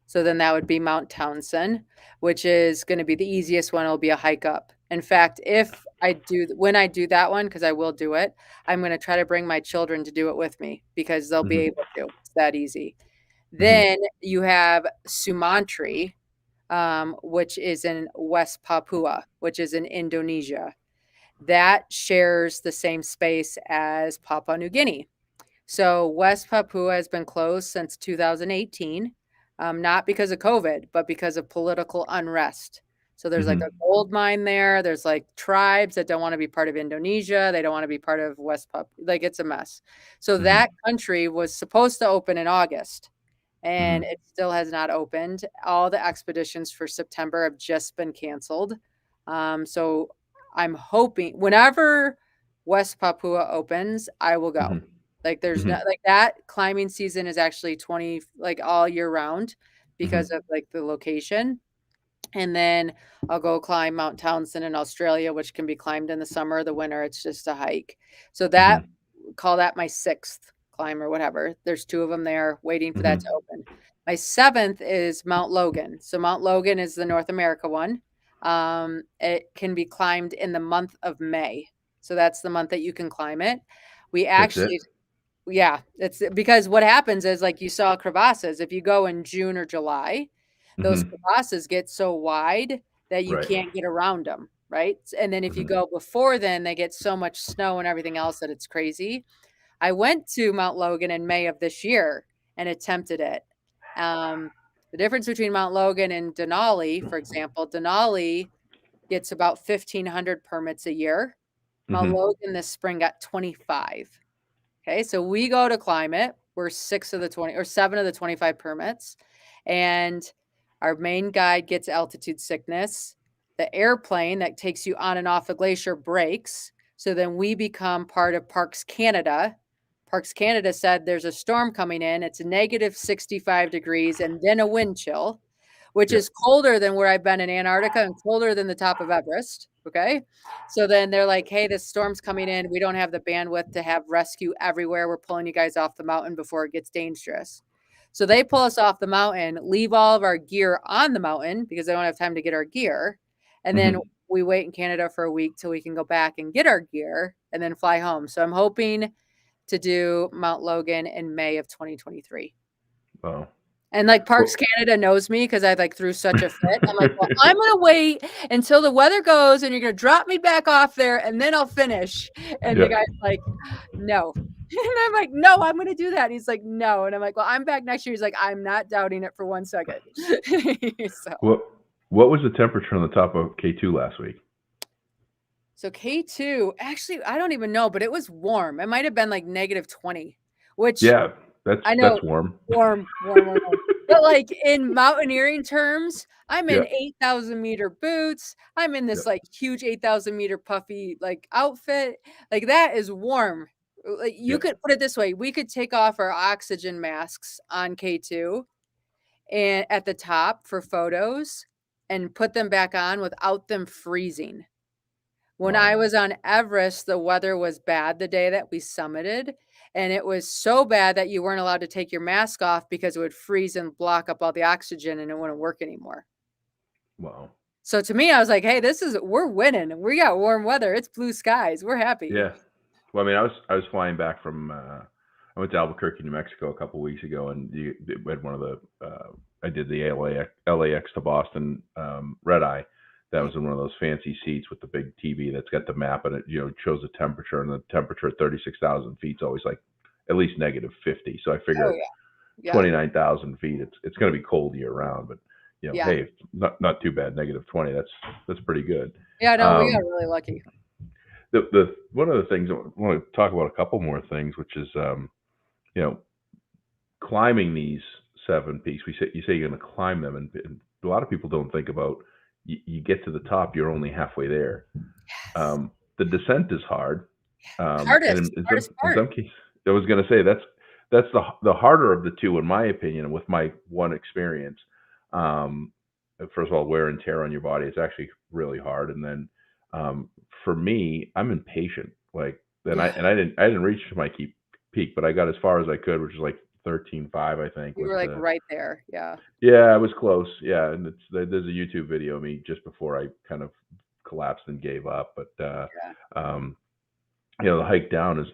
So then that would be Mount Townsend, which is gonna be the easiest one, it'll be a hike up. In fact, if I do when I do that one, because I will do it, I'm gonna try to bring my children to do it with me because they'll be Mhm. able to. It's that easy. Mhm. Then you have Sumantri, which is in West Papua, which is in Indonesia. That shares the same space as Papua New Guinea. So West Papua has been closed since 2018, not because of COVID, but because of political unrest. So there's like a Mhm. gold mine there. There's like tribes that don't want to be part of Indonesia. They don't want to be part of West Papua. Like it's a mess. So that Mhm. country was supposed to open in August and Mhm. it still has not opened. All the expeditions for September have just been canceled. So I'm hoping whenever West Papua opens, I will go. Mhm. Like there's not Mhm. like that climbing season is actually 20 like all year round because Mhm. of like the location. And then I'll go climb Mount Townsend in Australia, which can be climbed in the summer, the winter, it's just a hike. So that Mhm. call that my 6th climb or whatever. There's 2 of them there waiting for that to Mhm. open. My 7th is Mount Logan. So Mount Logan is the North America one. It can be climbed in the month of May. So that's the month that you can climb it. We That's it. actually, yeah, it's because what happens is like you saw crevasses. If you go in June or July, those Hmm. crevasses get so wide that you Right. can't get around them, right? And then if you Hmm. go before then, they get so much snow and everything else that it's crazy. I went to Mount Logan in May of this year and attempted it. Um, the difference between Mount Logan and Denali, for example, Denali gets about 1,500 permits a year. Mount Hmm. Logan this spring got 25. Okay, so we go to climb it. We're 6 of the 20 or 7 of the 25 permits. And our main guide gets altitude sickness. The airplane that takes you on and off a glacier breaks. So then we become part of Parks Canada. Parks Canada said there's a storm coming in. It's negative 65 degrees and then a wind chill, which Yep. is colder than where I've been in Antarctica and colder than the top of Everest. Okay. So then they're like, hey, this storm's coming in. We don't have the bandwidth to have rescue everywhere. We're pulling you guys off the mountain before it gets dangerous. So they pull us off the mountain, leave all of our gear on the mountain because they don't have time to get our gear. And then Hmm. we wait in Canada for a week till we can go back and get our gear and then fly home. So I'm hoping to do Mount Logan in May of 2023. Wow. And, like, Parks Well, Canada knows me because I, like, threw such a fit. I'm like, "Well, I'm gonna wait until the weather goes, and you're gonna drop me back off there, and then I'll finish." And the yeah. guy's like, "No." And I'm like, "No, I'm gonna do that." He's like, "No." And I'm like, "Well, I'm back next year." He's like, "I'm not doubting it for 1 second." So What What was the temperature on the top of K2 last week? so K2, actually, I don't even know, but it was warm. It might have been, like, -20, which Yeah, I know, that's warm. warm, warm, warm, warm. But, like, in mountaineering terms, I'm in Yeah. 8,000-meter boots, I'm in Yeah. this, like, huge 8,000-meter puffy, like, outfit, like, that is warm. Like, you Yeah. could put it this way, we could take off our oxygen masks on K2 and at the top for photos and put them back on without them freezing. When Wow. I was on Everest, the weather was bad the day that we summited, and it was so bad that you weren't allowed to take your mask off because it would freeze and block up all the oxygen and it wouldn't work anymore. Wow. So to me, I was like, "Hey, this is we're winning. We got warm weather. It's blue skies. We're happy." Yeah. Well, I mean, I was flying back from I went to Albuquerque, New Mexico a couple weeks ago, and we had one of the I did the LAX to Boston red eye. That was in one of those fancy seats with the big TV that's got the map and it shows the temperature, and the temperature at 36,000 feet is always like at least -50. So I figure Oh, at yeah. Yeah. 29,000 feet, it's going to be cold year round, but Yeah. hey, not too bad. -20, that's pretty good. Yeah, no, we got Um, really lucky. the one of the things I want to talk about a couple more things, which is you know climbing these 7 peaks. You say you're going to climb them, and a lot of people don't think about you get to the top, you're only halfway there. Yes. The descent is hard, and Hardest, hardest in part. some cases, I was going to say that's the harder of the two, in my opinion, with my one experience. Um, First of all, wear and tear on your body is actually really hard, and then um, for me, I'm impatient. Like, Yeah. I didn't reach my key peak, but I got as far as I could, which is like 13.5, I think, You was were, like, the. right there. Yeah. Yeah, I was close. Yeah, and there's a YouTube video of me just before I kind of collapsed and gave up. But Yeah. um, the hike down is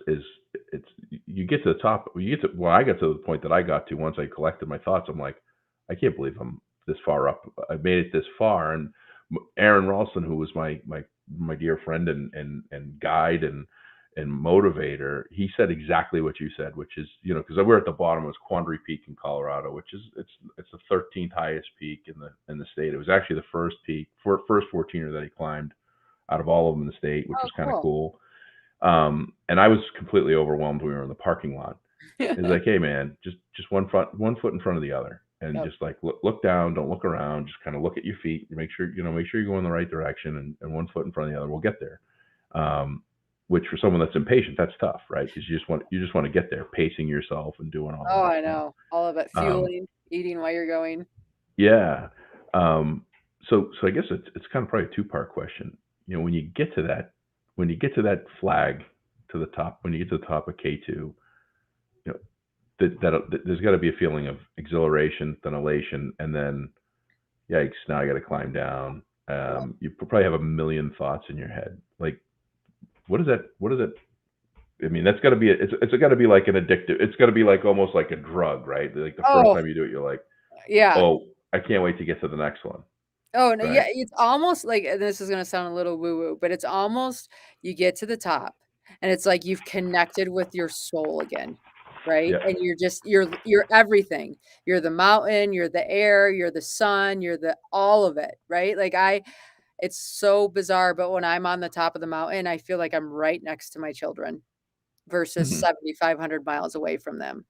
it's you get to the top. You get to well, I got to the point that I got to once I collected my thoughts. I'm like, I can't believe I'm this far up. I made it this far. And Aaron Ralston, who was my dear friend and guide and motivator, he said exactly what you said, which is because we're at the bottom, was Quandary Peak in Colorado, which is it's the 13th highest peak in the state. It was actually the first peak first 14er that he climbed out of all of them in the state, which Oh, was kind of cool. cool. And I was completely overwhelmed when we were in the parking lot. It's like, hey man, just one foot in front of the other, and Yep. just like look down, don't look around, just kind of look at your feet, make sure you go in the right direction, and one foot in front of the other. We'll get there. Um, which for someone that's impatient, that's tough, right? Because you just want to get there, pacing yourself and doing all Oh, that I stuff. know. All of it. Um, Fueling, eating while you're going. yeah. Um, so I guess it's kind of probably a two-part question. When you get to that flag to the top, when you get to the top of K2, you know, there's got to be a feeling of exhilaration, then elation, and then yikes, now I got to climb down. Yeah. You probably have a million thoughts in your head. Like, what is that? What is it? I mean, that's got to be it's got to be like an addictive. It's got to be like almost like a drug, right? Like the first Oh, time you do it, you're like, yeah. oh, I can't wait to get to the next one, Oh, no, yeah, right? it's almost like, and this is gonna sound a little woo-woo, but it's almost you get to the top, and it's like you've connected with your soul again, right? Yeah. And you're everything. You're the mountain, you're the air, you're the sun, you're the all of it, right? Like, it's so bizarre, but when I'm on the top of the mountain, I feel like I'm right next to my children versus Hmm. 7,500 miles away from them.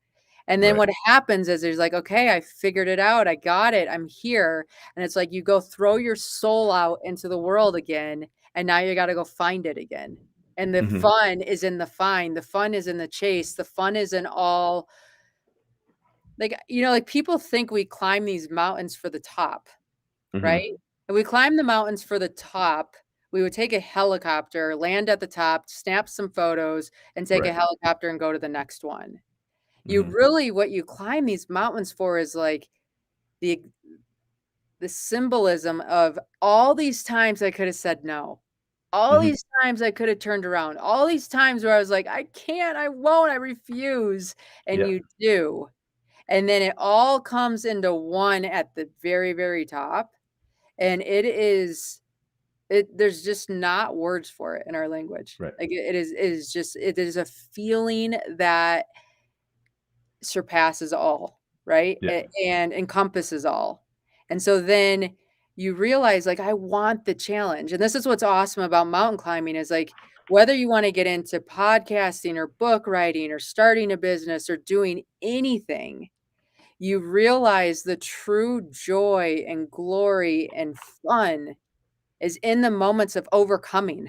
And then Right. what happens is there's like, okay, I figured it out. I got it. I'm here. And it's like you go throw your soul out into the world again. And now you got to go find it again. And the Hmm. fun is in the find. The fun is in the chase. The fun is in all like, like people think we climb these mountains for the top, Hmm. right? If we climb the mountains for the top, we would take a helicopter, land at the top, snap some photos, and take a Right. helicopter and go to the next one. You Hmm. really what you climb these mountains for is like the the symbolism of all these times I could have said no. All Hmm. these times I could have turned around. All these times where I was like, I can't, I won't, I refuse. And Yeah. you do. And then it all comes into one at the very, very top. And there's just not words for it in our language. Right. Like it is a feeling that surpasses all, right? Yeah. And encompasses all. And so then you realize like I want the challenge. And this is what's awesome about mountain climbing is like whether you want to get into podcasting or book writing or starting a business or doing anything, you realize the true joy and glory and fun is in the moments of overcoming.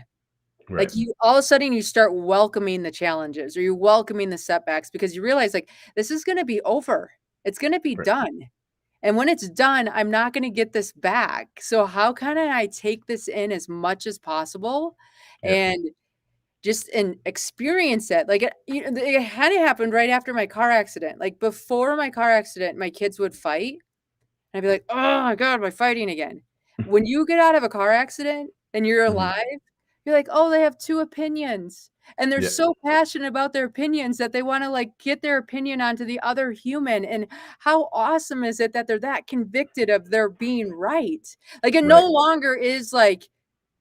Right. Like, you all of a sudden, you start welcoming the challenges or you welcoming the setbacks because you realize, like, this is gonna be over. It's gonna be Right. done. And when it's done, I'm not gonna get this back. So how can I take this in as much as possible Yeah. and and experience it? Like, it kinda happened right after my car accident. Like, before my car accident, my kids would fight, and I'd be like, "Oh my god, we're fighting again." When you get out of a car accident and you're Hmm. alive, you're like, "Oh, they have 2 opinions." And they're Yeah. so passionate about their opinions that they wanna, like, get their opinion onto the other human, and how awesome is it that they're that convicted of their being right? Like, it Right. no longer is like,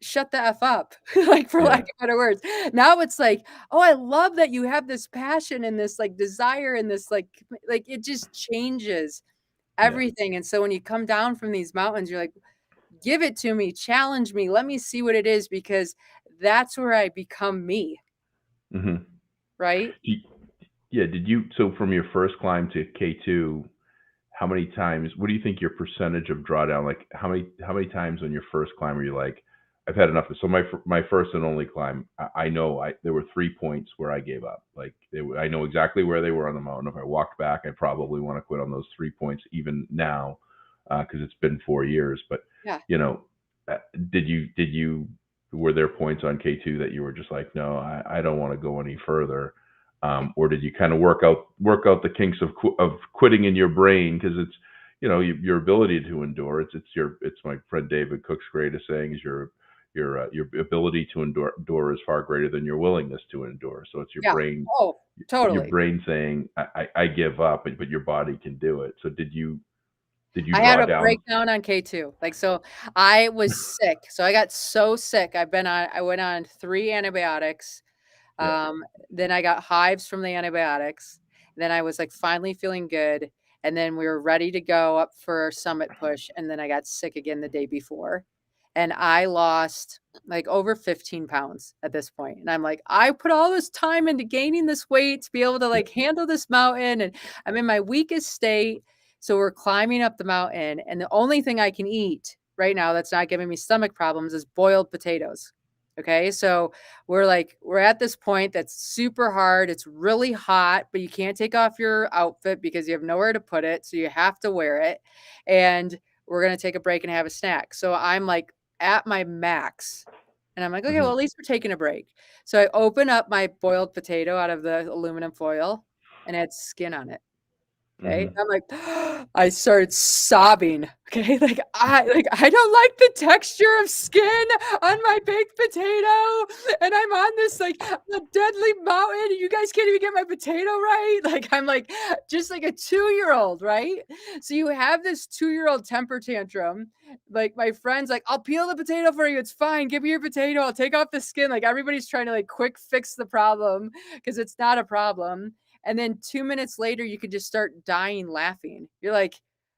"Shut the F up," like, for lack Yeah. of better words. Now it's like, "Oh, I love that you have this passion and this, like, desire and this, like, it just changes Yeah. everything, and so when you come down from these mountains, you're like, "Give it to me, challenge me, let me see what it is," because that's where I become me, Hmm. right? Yeah. Did you? So from your first climb to K2, how many times? What do you think your percentage of drawdown? Like how many times on your first climb were you like, I've had enough. So my first and only climb, I know there were 3 points where I gave up. Like I know exactly where they were on the mountain. If I walked back, I probably want to quit on those 3 points even now, because it's been 4 years. But Yeah. you know, uh, did you were there points on K2 that you were just like, no, I don't want to go any further? Or did you kind of work out the kinks of quitting in your brain, because it's your ability to endure, it's my friend David Cook's greatest saying is your ability to endure is far greater than your willingness to endure. So it's your Yeah. brain Oh, your totally. brain saying, I give up, but your body can do it. So did you I had draw a down? breakdown on K2. Like, so I was sick. So I got so sick. I went on 3 antibiotics. Yeah. Um, then I got hives from the antibiotics. Then I was, like, finally feeling good, and then we were ready to go up for our summit push, and then I got sick again the day before, and I lost, like, over 15 pounds at this point, and I'm like, "I put all this time into gaining this weight to be able to, Yeah. like, handle this mountain, and I'm in my weakest state." So we're climbing up the mountain, and the only thing I can eat right now that's not giving me stomach problems is boiled potatoes. Okay, so we're at this point that's super hard. It's really hot, but you can't take off your outfit because you have nowhere to put it, so you have to wear it. And we're gonna take a break and have a snack. So I'm like at my max. And I'm like, okay, well, Hmm. at least we're taking a break. So I open up my boiled potato out of the aluminum foil and it had skin on it. Okay. Mhm. I'm like, I started sobbing. Okay. I don't like the texture of skin on my baked potato. And I'm on this like a deadly mountain. And you guys can't even get my potato right. Like I'm like just like a 2-year-old, right? So you have this 2-year-old temper tantrum. Like my friend's like, I'll peel the potato for you. It's fine. Give me your potato. I'll take off the skin. Like everybody's trying to like quick fix the problem because it's not a problem. And then 2 minutes later, you could just start dying laughing. You're like,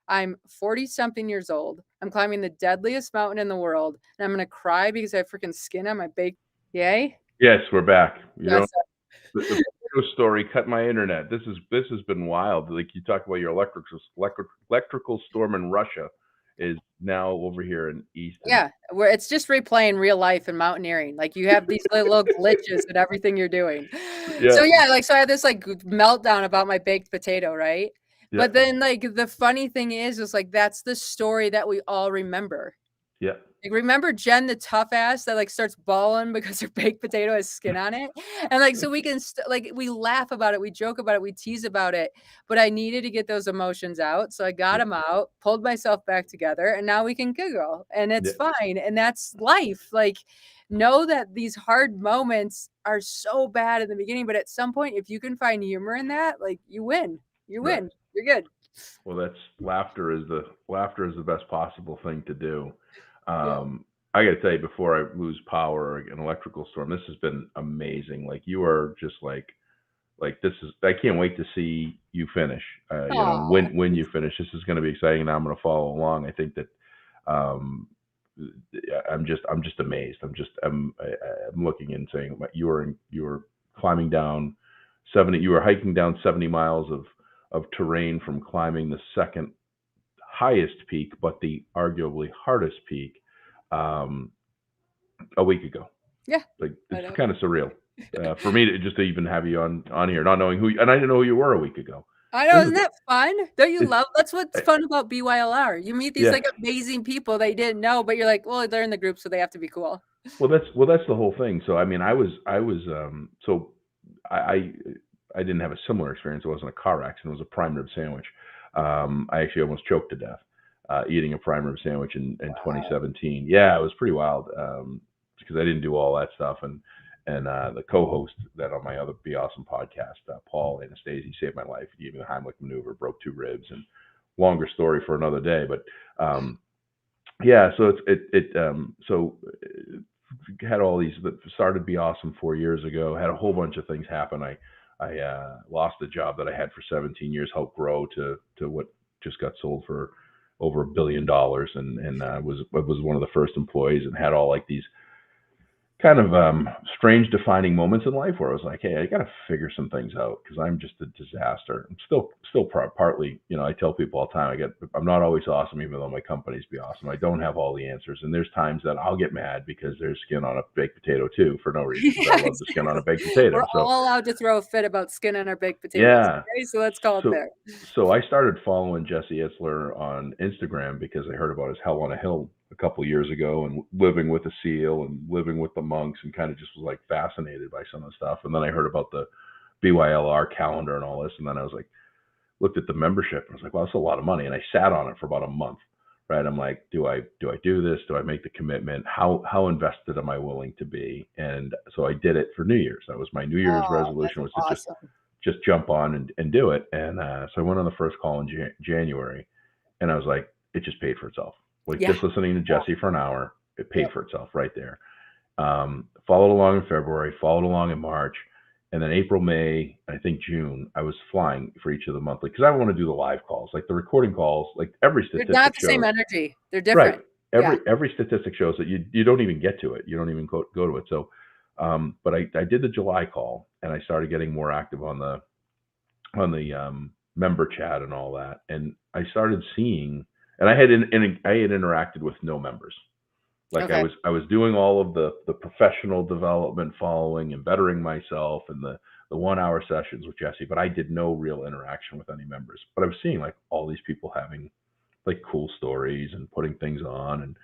I'm 40 something years old. I'm climbing the deadliest mountain in the world, and I'm gonna cry because I have freaking skin on my bake. Yay? Yes, we're back. You know, Yes. the potato story cut my internet. This has been wild. Like you talk about your electrical storm in Russia is now over here in Easton. Yeah, where it's just replaying real life and mountaineering. Like you have these little glitches in everything you're doing. Yeah, So yeah, like so I had this like meltdown about my baked potato, right? yeah, But then like the funny thing is like that's the story that we all remember. yeah, Like, remember Jenn, the tough ass that, like, starts bawling because her baked potato has skin on it? And, like, so we can like, we laugh about it, we joke about it, we tease about it, but I needed to get those emotions out, so I got yeah, them out, pulled myself back together, and now we can giggle, and it's yeah. fine, and that's life. Like, know that these hard moments are so bad in the beginning, but at some point, if you can find humor in that, like, you win. You Right. win. You're good. Well, that's laughter is the best possible thing to do. Yeah. I got to tell you, before I lose power or an electrical storm, this has been amazing. Like you are just like this is. I can't wait to see you finish. You know, Aw. when you finish, this is going to be exciting. And I'm going to follow along. I think that um, I'm just amazed. I'm looking and saying you were climbing down 70. You were hiking down 70 miles of terrain from climbing the second highest peak, but the arguably hardest peak, um, a week ago. Yeah. Like I it's know. kind of surreal for me to just to even have you on here, not knowing and I didn't know who you were a week ago. I know, This isn't is that fun? Don't you it's love that's what's I, fun about BYLR. You meet these, yeah. like, amazing people that you didn't know, but you're like, "Well, they're in the group, so they have to be cool." Well, that's the whole thing. So I mean, so I I didn't have a similar experience. It wasn't a car accident. It was a prime rib sandwich. I actually almost choked to death eating a prime rib sandwich in Wow. 2017. Yeah, it was pretty wild because I didn't do all that stuff. And the co-host that on my other Be Awesome podcast, Paul Anastasia, saved my life. He gave me the Heimlich maneuver, broke 2 ribs, and longer story for another day. But yeah, so had all these that started Be Awesome 4 years ago. Had a whole bunch of things happen. I lost a job that I had for 17 years, helped grow to what just got sold for over $1 billion, and was one of the first employees, and had all like these kind of strange defining moments in life where I was like, hey, I got to figure some things out because I'm just a disaster. I'm still partly, you know, I tell people all the time, I'm not always awesome, even though my companies Be Awesome. I don't have all the answers, and there's times that I'll get mad because there's skin on a baked potato too for no reason because I Yeah, love the skin on a exactly. baked We're potato. So all allowed to throw a fit about skin on our baked potatoes, yeah, okay? So let's call it so there. so I started following Jesse Itzler on Instagram because I heard about his Hell on a Hill a couple years ago and living with a seal and living with the monks and kind of just was like fascinated by some of the stuff. And then I heard about the BYLR calendar and all this, and then I was like, looked at the membership and I was like, well, that's a lot of money. And I sat on it for about a month. Right. I'm like, do I do this? Do I make the commitment? How invested am I willing to be? And so I did it for New Year's. That was my New Year's Oh, that's resolution was to awesome. just jump on and do it. And so I went on the first call in January, and I was like, it just paid for itself. Like Yeah. just listening to Yeah. Jesse for an hour, it paid Yep. for itself right there. Followed along in February, followed along in March, and then April, May, I think June, I was flying for each of the monthly because I want to do the live calls, like the recording calls. Like every They're statistic not the same shows, energy. They're right? different. Yeah. Every statistic shows that you don't even get to it. You don't even go to it. So, but I did the July call and I started getting more active on the member chat and all that, and I started seeing, and I had interacted with no members. Like Okay. I was doing all of the professional development, following and bettering myself, and the 1 hour sessions with Jesse, but I did no real interaction with any members. But I was seeing like all these people having like cool stories and putting things on,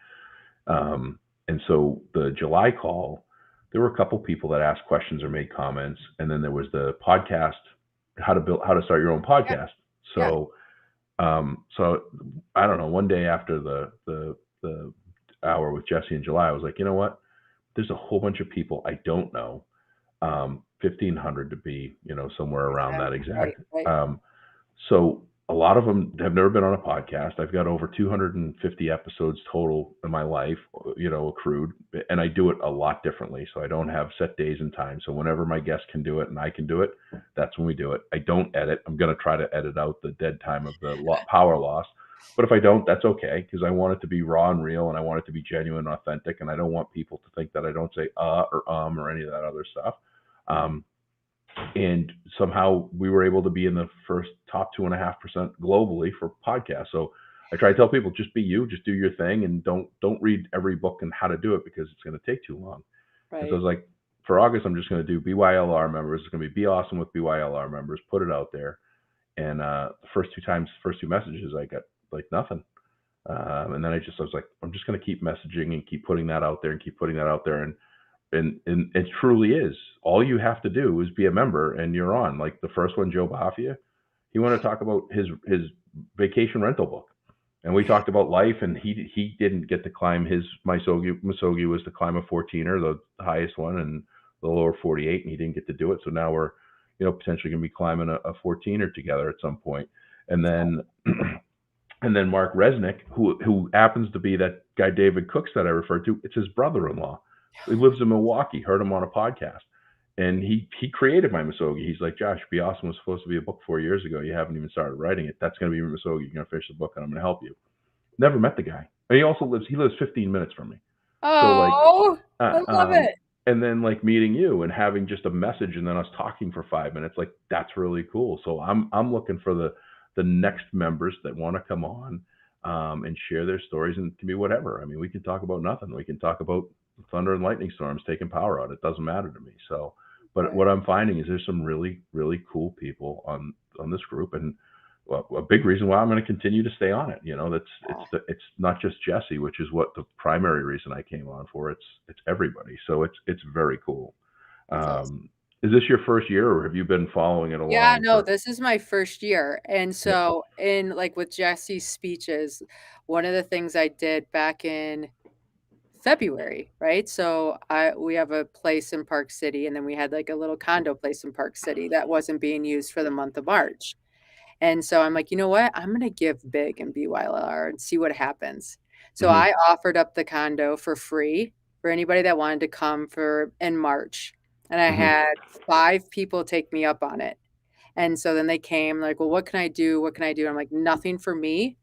um, and so the July call, there were a couple people that asked questions or made comments, and then there was the podcast, how to start your own Yeah. podcast. Yeah. So I don't know. One day after the hour with Jesse in July, I was like, you know what? There's a whole bunch of people I don't know. 1,500 to be, somewhere around that Exactly. Right. exact. Right. So a lot of them have never been on a podcast. I've got over 250 episodes total in my life, accrued, and I do it a lot differently. So I don't have set days and times. So whenever my guest can do it and I can do it, that's when we do it. I don't edit. I'm going to try to edit out the dead time of the power loss. But if I don't, that's okay, because I want it to be raw and real, and I want it to be genuine and authentic, and I don't want people to think that I don't say or any of that other stuff. Um, and somehow we were able to be in the first top 2.5% globally for podcasts. So I try to tell people, just be you, just do your thing, and don't read every book on how to do it, because it's going to take too long. And so I Right. was like, for August, I'm just going to do BYLR members. It's going to be awesome with BYLR members. Put it out there. And the first two messages, I got like nothing. And then I was like, I'm just going to keep messaging and keep putting that out there and keep putting that out there. And it truly is. All you have to do is be a member, and you're on. Like the first one, Joe Bafia, he wanted to talk about his vacation rental book, and we talked about life. And he didn't get to climb his Misogi. Misogi was to climb a 14er, the highest one, and the lower 48, and he didn't get to do it. So now we're potentially going to be climbing a 14er together at some point. And then and then Mark Resnick, who happens to be that guy David Cooks that I referred to, it's his brother-in-law. He lives in Milwaukee. Heard him on a podcast, and he created my Misogi. He's like, Josh, Be Awesome was supposed to be a book 4 years ago. You haven't even started writing it. That's going to be your Misogi. You're going to finish the book, and I'm going to help you. Never met the guy. And he lives 15 minutes from me. So like, Oh, I uh, love um, it. and then like meeting you and having just a message, and then us talking for 5 minutes, like that's really cool. So I'm looking for the next members that want to come on, and share their stories, and it can be whatever. I mean, we can talk about nothing. We can talk about thunder and lightning storms taking power out. It doesn't matter to me. So, but Right. what I'm finding is there's some really really cool people on this group, and well, a big reason why I'm going to continue to stay on it. Yeah. It's not just Jesse, which is what the primary reason I came on for. It's everybody. So it's very cool. That's awesome. Is this your first year, or have you been following it Yeah, along no, for? this is my first year. And Yep. so in like with Jesse's speeches, one of the things I did back in February, right? So we have a place in Park City, and then we had like a little condo place in Park City that wasn't being used for the month of March. And so I'm like, you know what? I'm gonna give big in BYLR and see what happens. So Hmm. I offered up the condo for free for anybody that wanted to come for in March. And I Hmm. had 5 people take me up on it. And so then they came like, well, what can I do? What can I do? I'm like, nothing for me.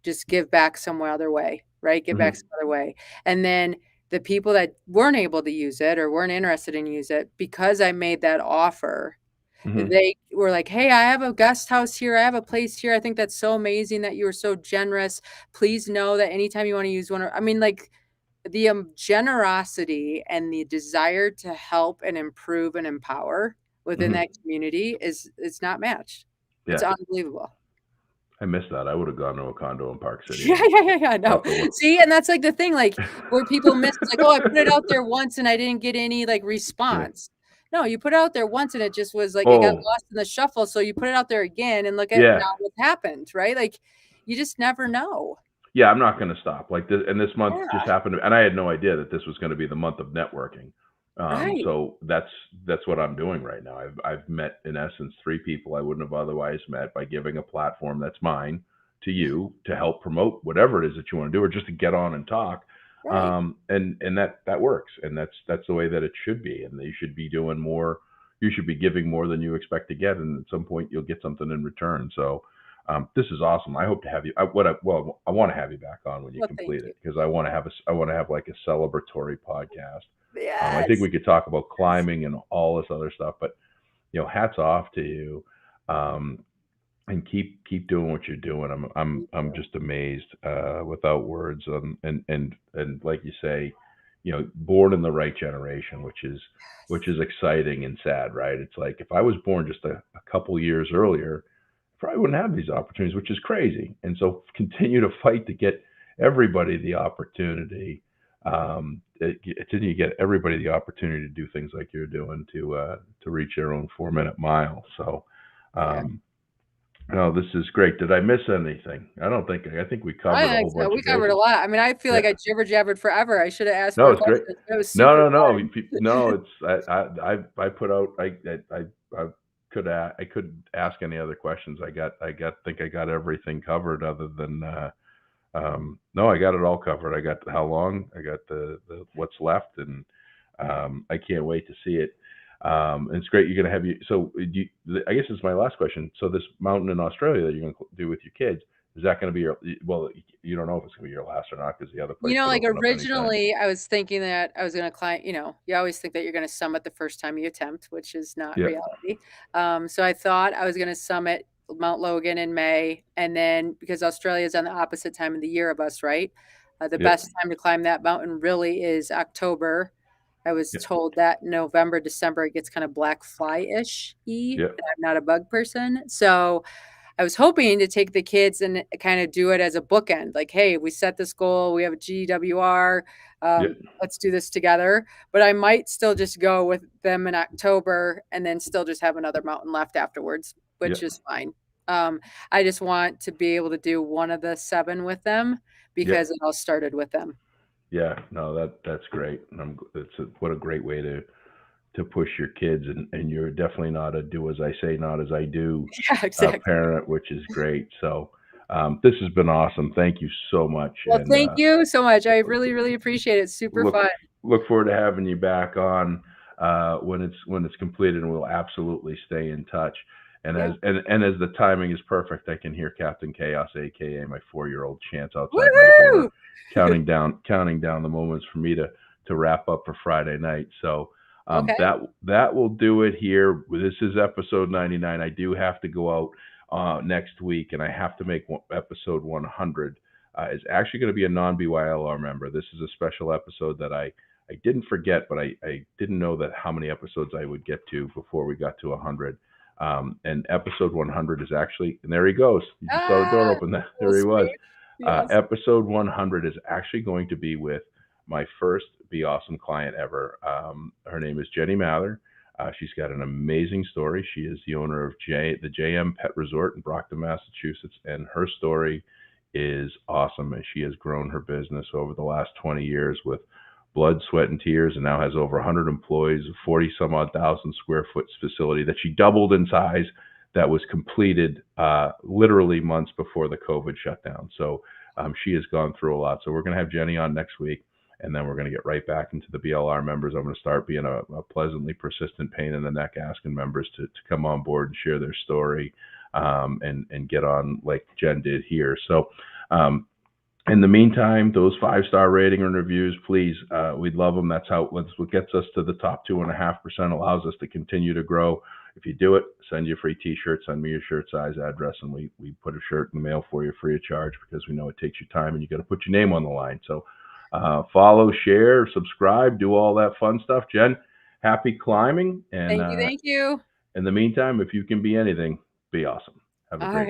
Just give back some other way, right? Give back Hmm. some other way. And then the people that weren't able to use it or weren't interested in use it, because I made that offer, Hmm. they were like, "Hey, I have a guest house here. I have a place here. I think that's so amazing that you were so generous. Please know that anytime you want to use one," or I mean, like the generosity and the desire to help and improve and empower within Hmm. that community is it's not matched. It's Yeah, unbelievable. I missed that. I would have gone to a condo in Park City Yeah, and yeah, yeah, yeah, no. helped the work. See, and that's, like, the thing, like, where people miss it's like, "Oh, I put it out there once and I didn't get any, like, Yeah. response." No, you put it out there once and it just was, like, it got Oh, lost in the shuffle, so you put it out there again and look at now yeah. what happened, right? Like, you just never know. Yeah, I'm not going to stop. Like this, and this month just Yeah, happened, and I had no idea that this was going to be the month of networking. right, So that's what I'm doing right now. I've met in essence 3 people I wouldn't have otherwise met by giving a platform that's mine to you to help promote whatever it is that you want to do, or just to get on and talk. right, And that works, and that's the way that it should be. And you should be doing more. You should be giving more than you expect to get, and at some point you'll get something in return. So this is awesome. I hope to have you. I want to have you back on when you well, thank complete you. it, because I want to have like a celebratory podcast. I think Yes, we could talk about yes, climbing and all this other stuff, but hats off to you, um, and keep doing what you're doing. thank I'm you. just amazed, without words. And like you say, born in the right generation, which is exciting and sad, right? It's like if I was born just a couple years earlier, probably wouldn't have these opportunities, which is crazy. And so continue to fight to get everybody the opportunity. Continue to get everybody the opportunity to do things like you're doing to reach their own 4 minute mile. So, Yeah, um, No, this is great. Did I miss anything? I think we covered a I think whole so. bunch We of covered a bases. lot. I mean, I feel Yeah. like I jibber-jabbered forever. I should have asked No, more it's great. questions, but it was No, super no, no. fun. No, it's I put out I could ask any other questions. Think I got everything covered other than no, I got it all covered. I got how long, I got the what's left, and I can't wait to see it. And it's great. You're gonna have you. So I guess it's my last question. So this mountain in Australia that you're gonna do with your kids, is that going to be your? Well, you don't know if it's going to be your last or not because the other place could Like, open up anytime. originally, I was thinking that I was gonna climb you always think that you're gonna summit the first time you attempt, which is not Yeah, reality. So I thought I was gonna summit Mount Logan in May, and then because Australia is on the opposite time of the year of us, right? The yeah, best time to climb that mountain really is October. I was yeah, told that November, December, it gets kind of black fly-ish-y, yeah, and I'm not a bug person, so I was hoping to take the kids and kind of do it as a bookend. Like, hey, we set this goal, we have a GWR, yeah, let's do this together. But I might still just go with them in October and then still just have another mountain left afterwards, yeah, which is fine. Um, I just want to be able to do one of the 7 with them yeah. because it all started with them. Yeah, no, that's great. And what a great way to push your kids, and you're definitely not a do as I say, not as I do Yeah, exactly. parent, which is great. So this has been awesome. Thank you so much, Well, and thank you so much. I really, really appreciate it. Super look fun. look forward to having you back on when it's completed, and we'll absolutely stay in touch. And Yeah. as the timing is perfect, I can hear Captain Chaos, aka my 4-year-old, chants outside my door, Woohoo! counting down the moments for me to wrap up for Friday night. So Okay. that will do it here. This is episode 99. I do have to go out next week, and I have to make episode 100. Is actually going to be a non BYLR member. This is a special episode that I didn't forget, but I didn't know that how many episodes I would get to before we got to 100. And episode 100 is actually, and there he goes. You just saw the door Ah, open. so There he was. sweet. Yes. Episode 100 is actually going to be with my first Be Awesome client ever. Her name is Jenny Mather. She's got an amazing story. She is the owner of the JM Pet Resort in Brockton, Massachusetts, and her story is awesome. And she has grown her business over the last 20 years with blood, sweat, and tears, and now has over 100 employees, a 40 some odd thousand square foot facility that she doubled in size. That was completed literally months before the COVID shutdown. So she has gone through a lot. So we're going to have Jenny on next week, and then we're going to get right back into the BLR members. I'm going to start being a pleasantly persistent pain in the neck, asking members to come on board and share their story, and get on like Jenn did here. So in the meantime, those 5-star rating and reviews, please, we'd love them. That's what gets us to the top 2.5%, allows us to continue to grow. If you do it, send you a free T-shirt. Send me your shirt size, address, and we put a shirt in the mail for you free of charge, because we know it takes your time and you got to put your name on the line. So follow, share, subscribe, do all that fun stuff. Jenn, happy climbing, and Thank you, thank you. in the meantime, if you can be anything, be awesome. Have a All great right. night.